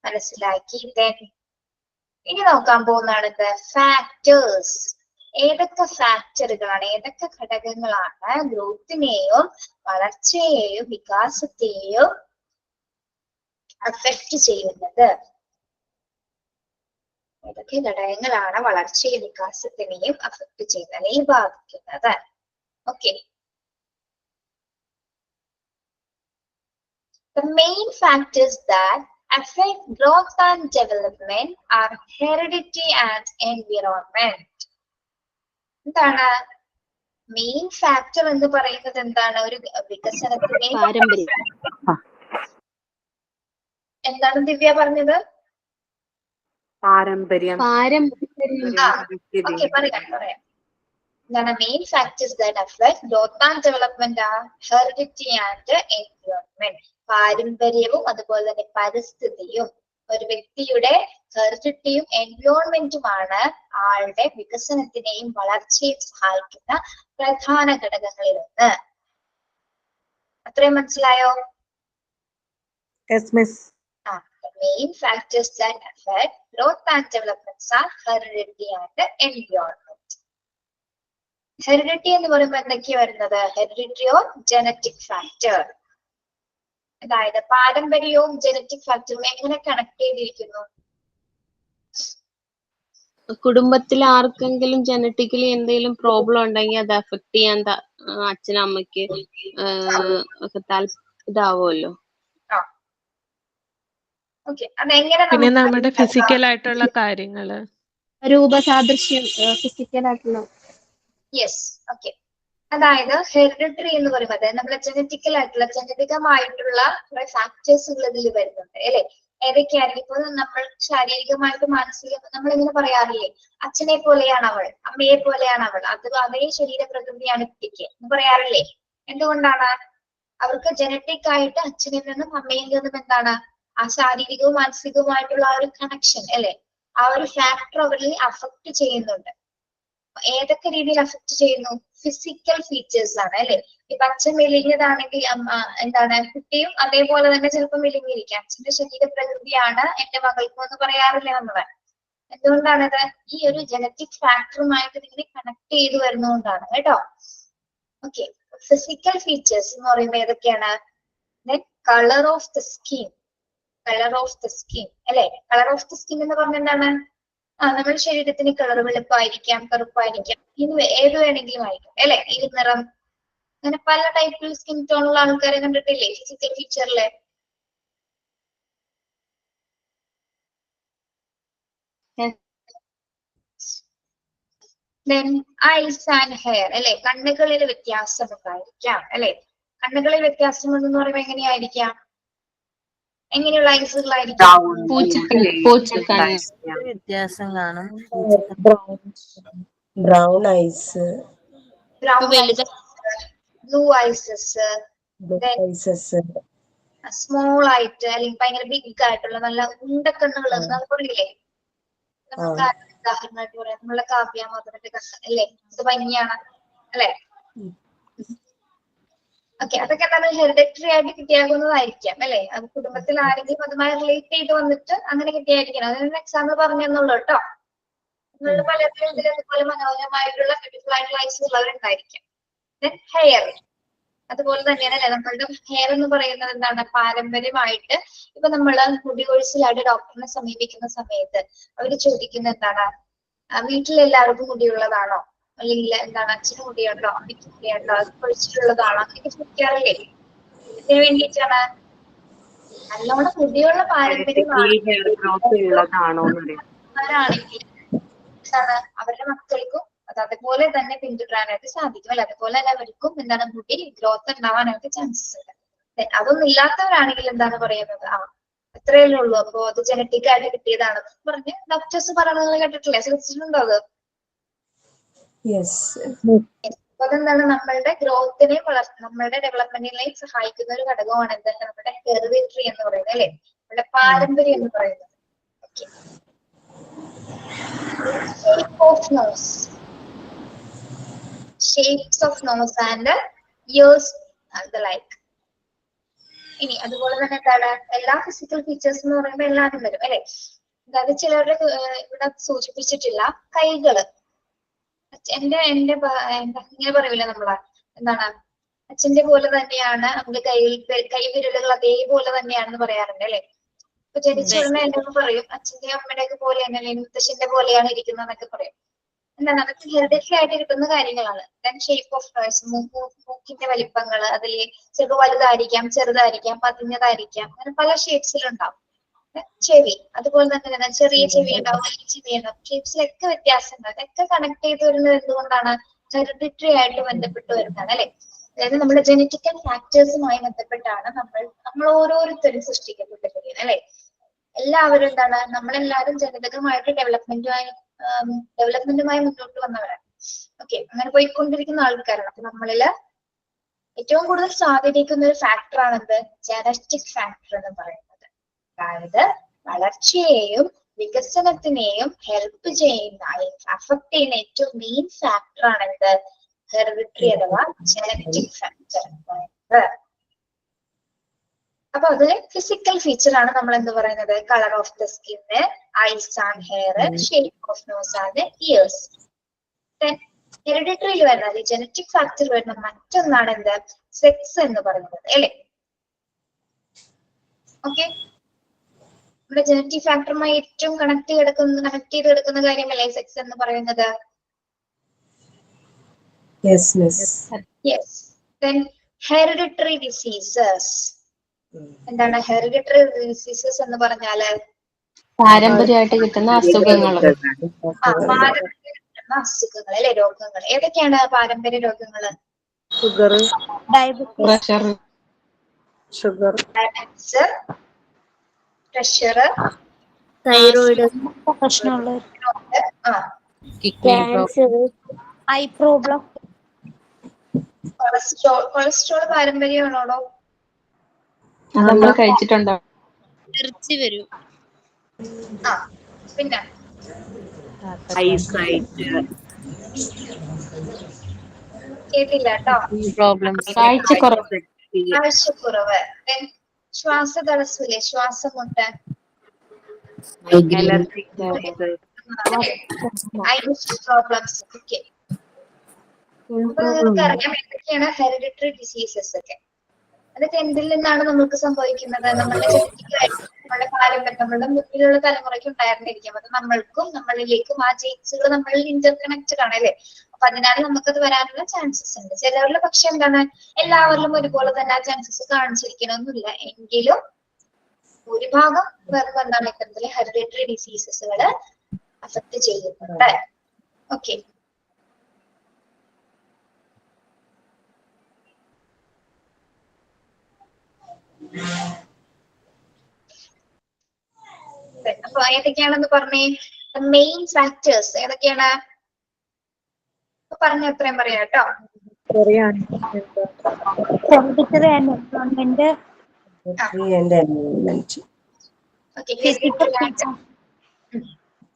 മനസ്സിലാക്കി. ഇനി നോക്കാൻ പോകുന്നതാണ് ഫാക്ടേഴ്സ്. ഏതൊക്കെ ഫാക്ടറുകളാണ്, ഏതൊക്കെ ഘടകങ്ങളാണ് ഗ്രോത്തിനെയും വളർച്ചയെയും വികാസത്തെയും അഫക്റ്റ് ചെയ്യുന്നത്? ഏതൊക്കെ ഘടകങ്ങളാണ് വളർച്ചയും വികാസത്തിനെയും അഫക്റ്റ് ചെയ്യുന്നത് അല്ലെങ്കിൽ ബാധിക്കുന്നത്? Okay, the main factors that affect growth and development are heredity and environment. എന്താണ് മെയിൻ ഫാക്ടർ എന്ന് പറയുന്നത്? എന്താണ് ഒരു വികസനത്തിനെ എന്താണ് ദിവ്യ പറഞ്ഞത്? പാരമ്പര്യം. ഓക്കെ, പറയാം. എന്താണ് main factors that affect growth and development are heredity and environment. പാരമ്പര്യവും അതുപോലെ തന്നെ പരിസ്ഥിതിയും ഒരു വ്യക്തിയുടെ ഹെറിഡിറ്റിയും എൻവയോൺമെന്റുമാണ് ആളുടെ വികസനത്തിനെയും വളർച്ചയും സഹായിക്കുന്ന പ്രധാന ഘടകങ്ങളിലൊന്ന്. അത്രയും മനസ്സിലായോ? Yes, miss. The main factors that affect growth and development are heredity and environment. Heredity എന്ന് പറയുമ്പോൾ എന്തൊക്കെയാ വരുന്നത്? Heredity or genetic factor. അതായത് പാരമ്പര്യവും ജനറ്റിക് ഫാക്ടറും എങ്ങനെ കണക്ട് ചെയ്തിരിക്കുന്നു? കുടുംബത്തിൽ ആർക്കെങ്കിലും ജനറ്റിക്കലി എന്തെങ്കിലും പ്രോബ്ലം ഉണ്ടെങ്കിൽ അത് അഫക്ട് ചെയ്യാൻ അച്ഛനും അമ്മയ്ക്ക് ഒക്കെ ഇതാവുമല്ലോ. പിന്നെ നമ്മുടെ ഫിസിക്കൽ ആയിട്ടുള്ള കാര്യങ്ങള്, രൂപസാദൃശ്യം, ഫിസിക്കൽ ആയിട്ടുള്ള. Yes, okay. അതായത് ഹെറിഡിറ്ററി എന്ന് പറയുമ്പോൾ അതായത് നമ്മുടെ ജനറ്റിക്കൽ ആയിട്ടുള്ള ജനറ്റികമായിട്ടുള്ള കുറെ ഫാക്ടേഴ്സുകൾ ഇതിൽ വരുന്നുണ്ട് അല്ലെ. ഏതൊക്കെയായിരിക്കും? ഇപ്പോൾ നമ്മൾ ശാരീരികമായിട്ട് മാനസികം നമ്മളിങ്ങനെ പറയാറില്ലേ, അച്ഛനെ പോലെയാണ് അവൾ, അമ്മയെ പോലെയാണ് അവൾ, അത് അതേ ശരീരപ്രകൃതിയാണ് കുട്ടിക്ക് എന്ന് പറയാറില്ലേ. എന്തുകൊണ്ടാണ്? അവർക്ക് ജനറ്റിക് ആയിട്ട് അച്ഛനിൽ നിന്നും അമ്മയിൽ നിന്നും എന്താണ് ആ ശാരീരികവും മാനസികവുമായിട്ടുള്ള ആ ഒരു കണക്ഷൻ അല്ലെ, ആ ഒരു ഫാക്ടർ അവരിൽ അഫക്ട് ചെയ്യുന്നുണ്ട്. ഏതൊക്കെ രീതിയിൽ അഫക്ട് ചെയ്യുന്നു? ഫിസിക്കൽ ഫീച്ചേഴ്സ് ആണ് അല്ലെ. ഇപ്പൊ അച്ഛൻ മെലിഞ്ഞതാണെങ്കിൽ എന്താണ് കുട്ടിയും അതേപോലെ തന്നെ ചിലപ്പോൾ മെലിഞ്ഞിരിക്കാം. അച്ഛന്റെ ശരീരപ്രകൃതിയാണ് എന്റെ മകൾക്കും എന്ന് പറയാറില്ല നമ്മള്. എന്തുകൊണ്ടാണത്? ഈ ഒരു ജനറ്റിക് ഫാക്ടറുമായിട്ട് ഇതിനെ കണക്ട് ചെയ്ത് വരുന്നതുകൊണ്ടാണ് കേട്ടോ. ഓക്കെ, ഫിസിക്കൽ ഫീച്ചേഴ്സ് എന്ന് പറയുമ്പോൾ ഏതൊക്കെയാണ്? Colour of the skin. Colour of the skin അല്ലെ. കളർ ഓഫ് ദ സ്കിൻ എന്ന് പറഞ്ഞ എന്താണ്? നമ്മുടെ ശരീരത്തിന് കളർ വെളുപ്പായിരിക്കാം, കറുപ്പായിരിക്കാം, ഇനി ഏത് വേണമെങ്കിലും ആയിരിക്കും അല്ലെ. ഇരുനിറം, അങ്ങനെ പല ടൈപ്പിൽ സ്കിൻ ടോണുള്ള ആൾക്കാരെ കണ്ടിട്ടില്ലേ ഫിസിക്കൽ ഫീച്ചറിലെ. ഐസ് ആൻഡ് ഹെയർ അല്ലെ. കണ്ണുകളിൽ വ്യത്യാസം ഉണ്ടായിരിക്കാം അല്ലെ. കണ്ണുകളിൽ വ്യത്യാസം എന്ന് പറയുമ്പോൾ എങ്ങനെയായിരിക്കാം? എങ്ങനെയുള്ള ഐസുകളായിരിക്കാം? വ്യത്യാസം കാണും. ബ്രൗൺ ഐസ്, ബ്ലൂ ഐസസ്, സ്മോൾ ആയിട്ട് അല്ലെങ്കിൽ ഭയങ്കര ബിഗ് ആയിട്ടുള്ള നല്ല ഉണ്ടക്കണ്ണുകൾ എന്നൊക്കെ പറയില്ലേ. നമുക്ക് ഉദാഹരണമായിട്ട് പറയാം, നമ്മളെ കാവ്യാമാധവന്റെ കണ്ണ് അല്ലേ, ഇത് ഭംഗിയാണ് അല്ലെ. ഓക്കെ, അതൊക്കെ എന്താണ് ഹെറിഡിറ്ററി ആയിട്ട് കിട്ടിയാകുന്നതായിരിക്കാം അല്ലെ. അത് കുടുംബത്തിൽ ആരെങ്കിലും അതുമായി റിലേറ്റ് ചെയ്ത് വന്നിട്ട് അങ്ങനെ കിട്ടിയായിരിക്കണം. അതിനൊരു എക്സാമ്പിൾ പറഞ്ഞെന്നുള്ളൂ കേട്ടോ. നിങ്ങളുടെ പലർക്കും ഇതിൽ അതുപോലെ മനോഹരമായിട്ടുള്ള ബ്യൂട്ടിഫുൾ ആയിട്ടുള്ള ഐസ് ഉള്ളവരുണ്ടായിരിക്കാം. ഹെയർ അതുപോലെ തന്നെയാണ് അല്ലെ. നമ്മളുടെ ഹെയർ എന്ന് പറയുന്നത് എന്താണ്? പാരമ്പര്യമായിട്ട് ഇപ്പൊ നമ്മള് മുടി കൊഴിച്ചിലായിട്ട് ഡോക്ടറിനെ സമീപിക്കുന്ന സമയത്ത് അവര് ചോദിക്കുന്നത് എന്താണ്? വീട്ടിലെല്ലാവർക്കും മുടിയുള്ളതാണോ, അല്ലെങ്കിൽ എന്താണ് അച്ഛന് മുടിയുണ്ടോ, അമ്മയ്ക്ക് മുടിയുണ്ടോ, അത് കൊഴിച്ചിട്ടുള്ളതാണോ, അങ്ങനെയൊക്കെ ചോദിക്കാറില്ലേ. ഇതിനു വേണ്ടിയിട്ടാണ് നല്ലോണം മുടിയുള്ള പാരമ്പര്യമാണെങ്കിൽ എന്താണ് അവരുടെ മക്കൾക്കും അത് അതുപോലെ തന്നെ പിന്തുടരാനായിട്ട് സാധിക്കും അല്ലെ. അതുപോലെ തന്നെ അവർക്കും എന്താണ് മുടി ഗ്രോത്ത് ഉണ്ടാവാനായിട്ട് ചാൻസസ് ഉണ്ട്. അതൊന്നും ഇല്ലാത്തവരാണെങ്കിൽ എന്താണ് പറയുന്നത്? അത്രയല്ലേ ഉള്ളൂ, അപ്പൊ അത് ജനറ്റിക് ആയിട്ട് കിട്ടിയതാണെന്ന് പറഞ്ഞ് ഡോക്ടേഴ്സ് പറയുന്നത് കേട്ടിട്ടില്ലേ? ശ്രദ്ധിച്ചിട്ടുണ്ടോ അത്? അപ്പൊ അതെന്താണ് നമ്മളുടെ ഗ്രോത്തിനെയും നമ്മളുടെ ഡെവലപ്മെന്റിനെയും സഹായിക്കുന്ന ഒരു ഘടകമാണ് എന്താണ് നമ്മുടെ ഹെറിഡിറ്ററി എന്ന് പറയുന്നത് അല്ലെ, നമ്മുടെ പാരമ്പര്യം എന്ന് പറയുന്നത്. Okay, shape of nose, shapes of nose and ears and the like. ഇനി അതുപോലെ തന്നെ എന്താണ് എല്ലാ ഫിസിക്കൽ ഫീച്ചേഴ്സ് എന്ന് പറയുമ്പോൾ എല്ലാവരും വരും അല്ലെ. അതായത് ചിലരുടെ ഇവിടെ സൂചിപ്പിച്ചിട്ടില്ല കൈകള്. എന്റെ ഇങ്ങനെ പറയൂല നമ്മള്, എന്താണ് അച്ഛന്റെ പോലെ തന്നെയാണ് നമ്മുടെ കൈവിരലുകൾ അതേപോലെ തന്നെയാണെന്ന് പറയാറുണ്ട് അല്ലെ. ഇപ്പൊ ജനിച്ച ഉടനെ എന്നൊക്കെ പറയും അച്ഛന്റെ അമ്മയുടെ ഒക്കെ പോലെ തന്നെ, അല്ലെങ്കിൽ മുത്തശ്ശന്റെ പോലെയാണ് ഇരിക്കുന്നതെന്നൊക്കെ പറയും. എന്താണ് അതൊക്കെ ഹെറിഡിറ്ററി ആയിട്ട് കിട്ടുന്ന കാര്യങ്ങളാണ്. ഷേപ്പ് ഓഫ് നോസ്, മൂക്കിന്റെ വലിപ്പങ്ങള് അതിൽ ചിലപ്പോൾ വലുതായിരിക്കാം, ചെറുതായിരിക്കാം, പതിഞ്ഞതായിരിക്കാം, അങ്ങനെ പല ഷേപ്സിലുണ്ടാവും. ചെവി അതുപോലെ തന്നെ ചെറിയ ചെവി ഉണ്ടാവും, വലിയ ചെവി ഉണ്ടാവും. ഷേപ്സിലൊക്കെ വ്യത്യാസങ്ങൾ അതൊക്കെ കണക്ട് ചെയ്ത് വരുന്നത് എന്തുകൊണ്ടാണ്? ഹെറിഡിറ്ററി ആയിട്ട് ബന്ധപ്പെട്ട് വരുന്നതാണ് അല്ലെ. അതായത് നമ്മുടെ ജനറ്റിക്കൽ ഫാക്ടേഴ്സുമായി ബന്ധപ്പെട്ടാണ് നമ്മൾ ഓരോരുത്തരും സൃഷ്ടിക്കപ്പെട്ടിരിക്കുന്നത് അല്ലെ. എല്ലാവരും എന്താണ് നമ്മളെല്ലാവരും ജനിതകമായിട്ട് ഡെവലപ്മെന്റുമായി മുന്നോട്ട് വന്നവരാണ്. ഓക്കെ, അങ്ങനെ പോയിക്കൊണ്ടിരിക്കുന്ന ആൾക്കാരാണ്. അപ്പൊ നമ്മളില് ഏറ്റവും കൂടുതൽ സ്വാധീനിക്കുന്ന ഒരു ഫാക്ടറാണ് എന്ത്? ജനറ്റിക് ഫാക്ടർ എന്ന് പറയുന്നത്. അതായത് വളർച്ചയെയും വികസനത്തിനെയും ഹെൽപ്പ് ചെയ്യുന്ന, അഫക്ട് ചെയ്യുന്ന ഏറ്റവും മെയിൻ ഫാക്ടറാണ് എന്ത്? ഹെറിഡിറ്ററി അഥവാ ജനറ്റിക് ഫാക്ടർ എന്ന് പറയുന്നത്. അപ്പൊ അതില് ഫിസിക്കൽ ഫീച്ചർ ആണ് നമ്മൾ എന്ത് പറയുന്നത്? Colour of the skin, eyes and hair, shape of nose and ears. ഹെറിഡിറ്ററിയിൽ വരുന്നത് ജനറ്റിക് ഫാക്ടർ വരുന്ന മറ്റൊന്നാണ് എന്ത്? സെക്സ് എന്ന് പറയുന്നത് അല്ലെ? ഓക്കെ, നമ്മുടെ ജനറ്റിക് ഫാക്ടറുമായി ഏറ്റവും കണക്ട് ചെയ്ത് കിടക്കുന്ന കാര്യമല്ലേ സെക്സ് എന്ന് പറയുന്നത്? യെസ്. Then hereditary diseases. എന്താണ് ഹെറിഡിറ്ററി ഡിസീസസ് എന്ന് പറഞ്ഞാല്? പാരമ്പര്യമായിട്ട് കിട്ടുന്ന അസുഖങ്ങൾ. പാരമ്പര്യം കിട്ടുന്ന അസുഖങ്ങൾ അല്ലെ, രോഗങ്ങൾ. ഏതൊക്കെയാണ് പാരമ്പര്യ രോഗങ്ങള്? Sugar, pressure, diabetes, pressure, thyroid പ്രശ്നമുള്ള ക്യാൻസർ, ഐ പ്രോബ്ലം. കൊളസ്ട്രോൾ പാരമ്പര്യമാണോ? അത് നമ്മൾ കഴിച്ചിട്ടുണ്ടോ? ഇറച്ചി വരും. പിന്നെ കേട്ടില്ല കേട്ടോ. കാഴ്ചക്കുറവ്, ശ്വാസതടസ്സമില്ലേ, ശ്വാസം മുട്ട്, പ്രോബ്ലംസ് ഒക്കെ. അപ്പൊ നിങ്ങൾക്കറിയാം എന്തൊക്കെയാണ് ഹെറിഡിറ്ററി ഡിസീസസ് ഒക്കെ. അതൊക്കെ എന്തിൽ നിന്നാണ് നമുക്ക് സംഭവിക്കുന്നത്? നമ്മളുടെ ജനറ്റിക്കായിട്ട് നമ്മുടെ പാരമ്പര്യം, നമ്മുടെ മുന്നിലുള്ള തലമുറയ്ക്ക് ഉണ്ടായിരുന്നിരിക്കും. അത് നമ്മൾക്കും നമ്മളിലേക്കും ആ ജീൻസുകൾ നമ്മളിൽ ഇന്റർകണക്റ്റഡ് ആണ് അല്ലെ? അപ്പൊ അതിനാൽ നമുക്കത് വരാനുള്ള ചാൻസസ് ഉണ്ട്. ചിലവരിൽ പക്ഷെ എന്താണ്, എല്ലാവരിലും ഒരുപോലെ തന്നെ ആ ചാൻസസ് കാണിച്ചിരിക്കണമെന്നില്ല. എങ്കിലും ഭൂരിഭാഗം പേർക്ക് എന്താണ് ഇത്തരത്തില് ഹെറിഡിറ്ററി ഡിസീസസുകൾ അഫക്ട് ചെയ്യുന്നുണ്ട്. ഓക്കെ, അപ്പൊ ഏതൊക്കെയാണെന്ന് പറഞ്ഞേ? മെയിൻ ഫാക്ടേഴ്സ് ഏതൊക്കെയാണ് പറഞ്ഞ എത്രയും പറയാം കേട്ടോ. Hereditary and environment,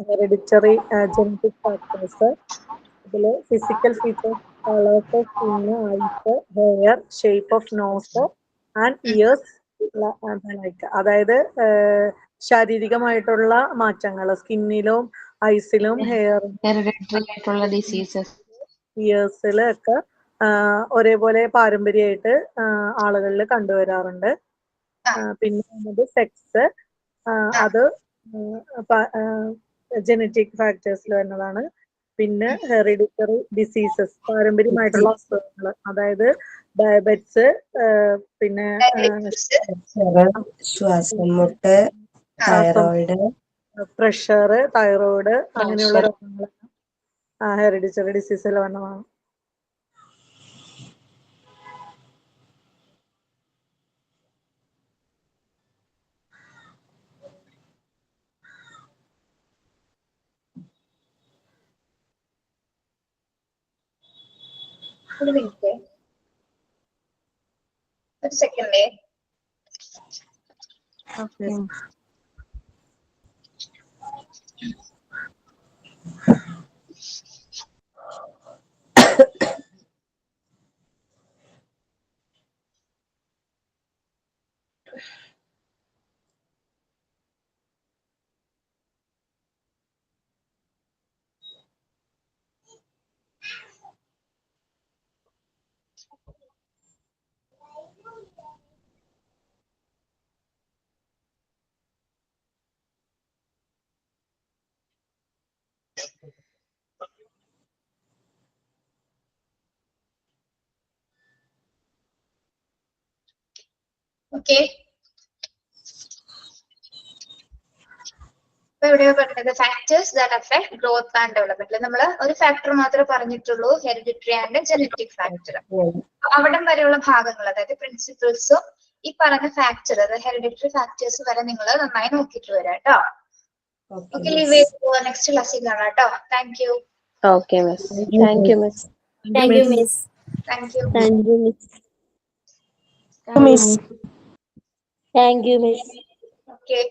hereditary genetic factors. ഇതില് physical features, colours of skin, eyes, hair, shape of nose and ears. അതായത് ശാരീരികമായിട്ടുള്ള മാറ്റങ്ങൾ സ്കിന്നിലും ഐസിലും ഹെറിഡിറ്ററി ഡിസീസസ് ഇയേഴ്സിലും ഒക്കെ ഒരേപോലെ പാരമ്പര്യമായിട്ട് ആളുകളിൽ കണ്ടുവരാറുണ്ട്. പിന്നെ സെക്സ്, അത് ജനറ്റിക് ഫാക്ടേഴ്സിൽ വരുന്നതാണ്. പിന്നെ ഹെറിഡിറ്ററി ഡിസീസസ്, പാരമ്പര്യമായിട്ടുള്ള അസുഖങ്ങൾ, അതായത് ഡയബറ്റിസ്, പിന്നെ ശ്വാസമുട്ട്, തൈറോയിഡ്, പ്രഷർ, തൈറോയിഡ് അങ്ങനെയുള്ള രോഗങ്ങൾ ഹെറിഡിറ്ററി ഡിസീസിൽ വന്നതാണ്. ഒരു മിനിറ്റ്, ഒരു സെക്കൻഡ്. ഓക്കെ, ഇപ്പൊ എവിടെയോ പറഞ്ഞത് factors that affect growth and development. നമ്മൾ ഒരു ഫാക്ടർ മാത്രമേ പറഞ്ഞിട്ടുള്ളൂ, ഹെറിഡിറ്ററി ആൻഡ് ജനറ്റിക് ഫാക്ടർ. അവിടം വരെയുള്ള ഭാഗങ്ങൾ, അതായത് പ്രിൻസിപ്പിൾസും ഈ പറഞ്ഞ ഫാക്ടർ, അതായത് ഹെറിഡിറ്ററി ഫാക്ടേഴ്സ് വരെ നിങ്ങൾ നന്നായി നോക്കിയിട്ട് വരാം കേട്ടോ. ഓക്കെ, ലീവ് നെക്സ്റ്റ് ക്ലാസ്സിൽ കാണാം കേട്ടോ. Thank you. Okay, miss. Thank you, miss. Thank you, miss. Thank you. Thank you, miss. Miss. Thank you, miss. Okay.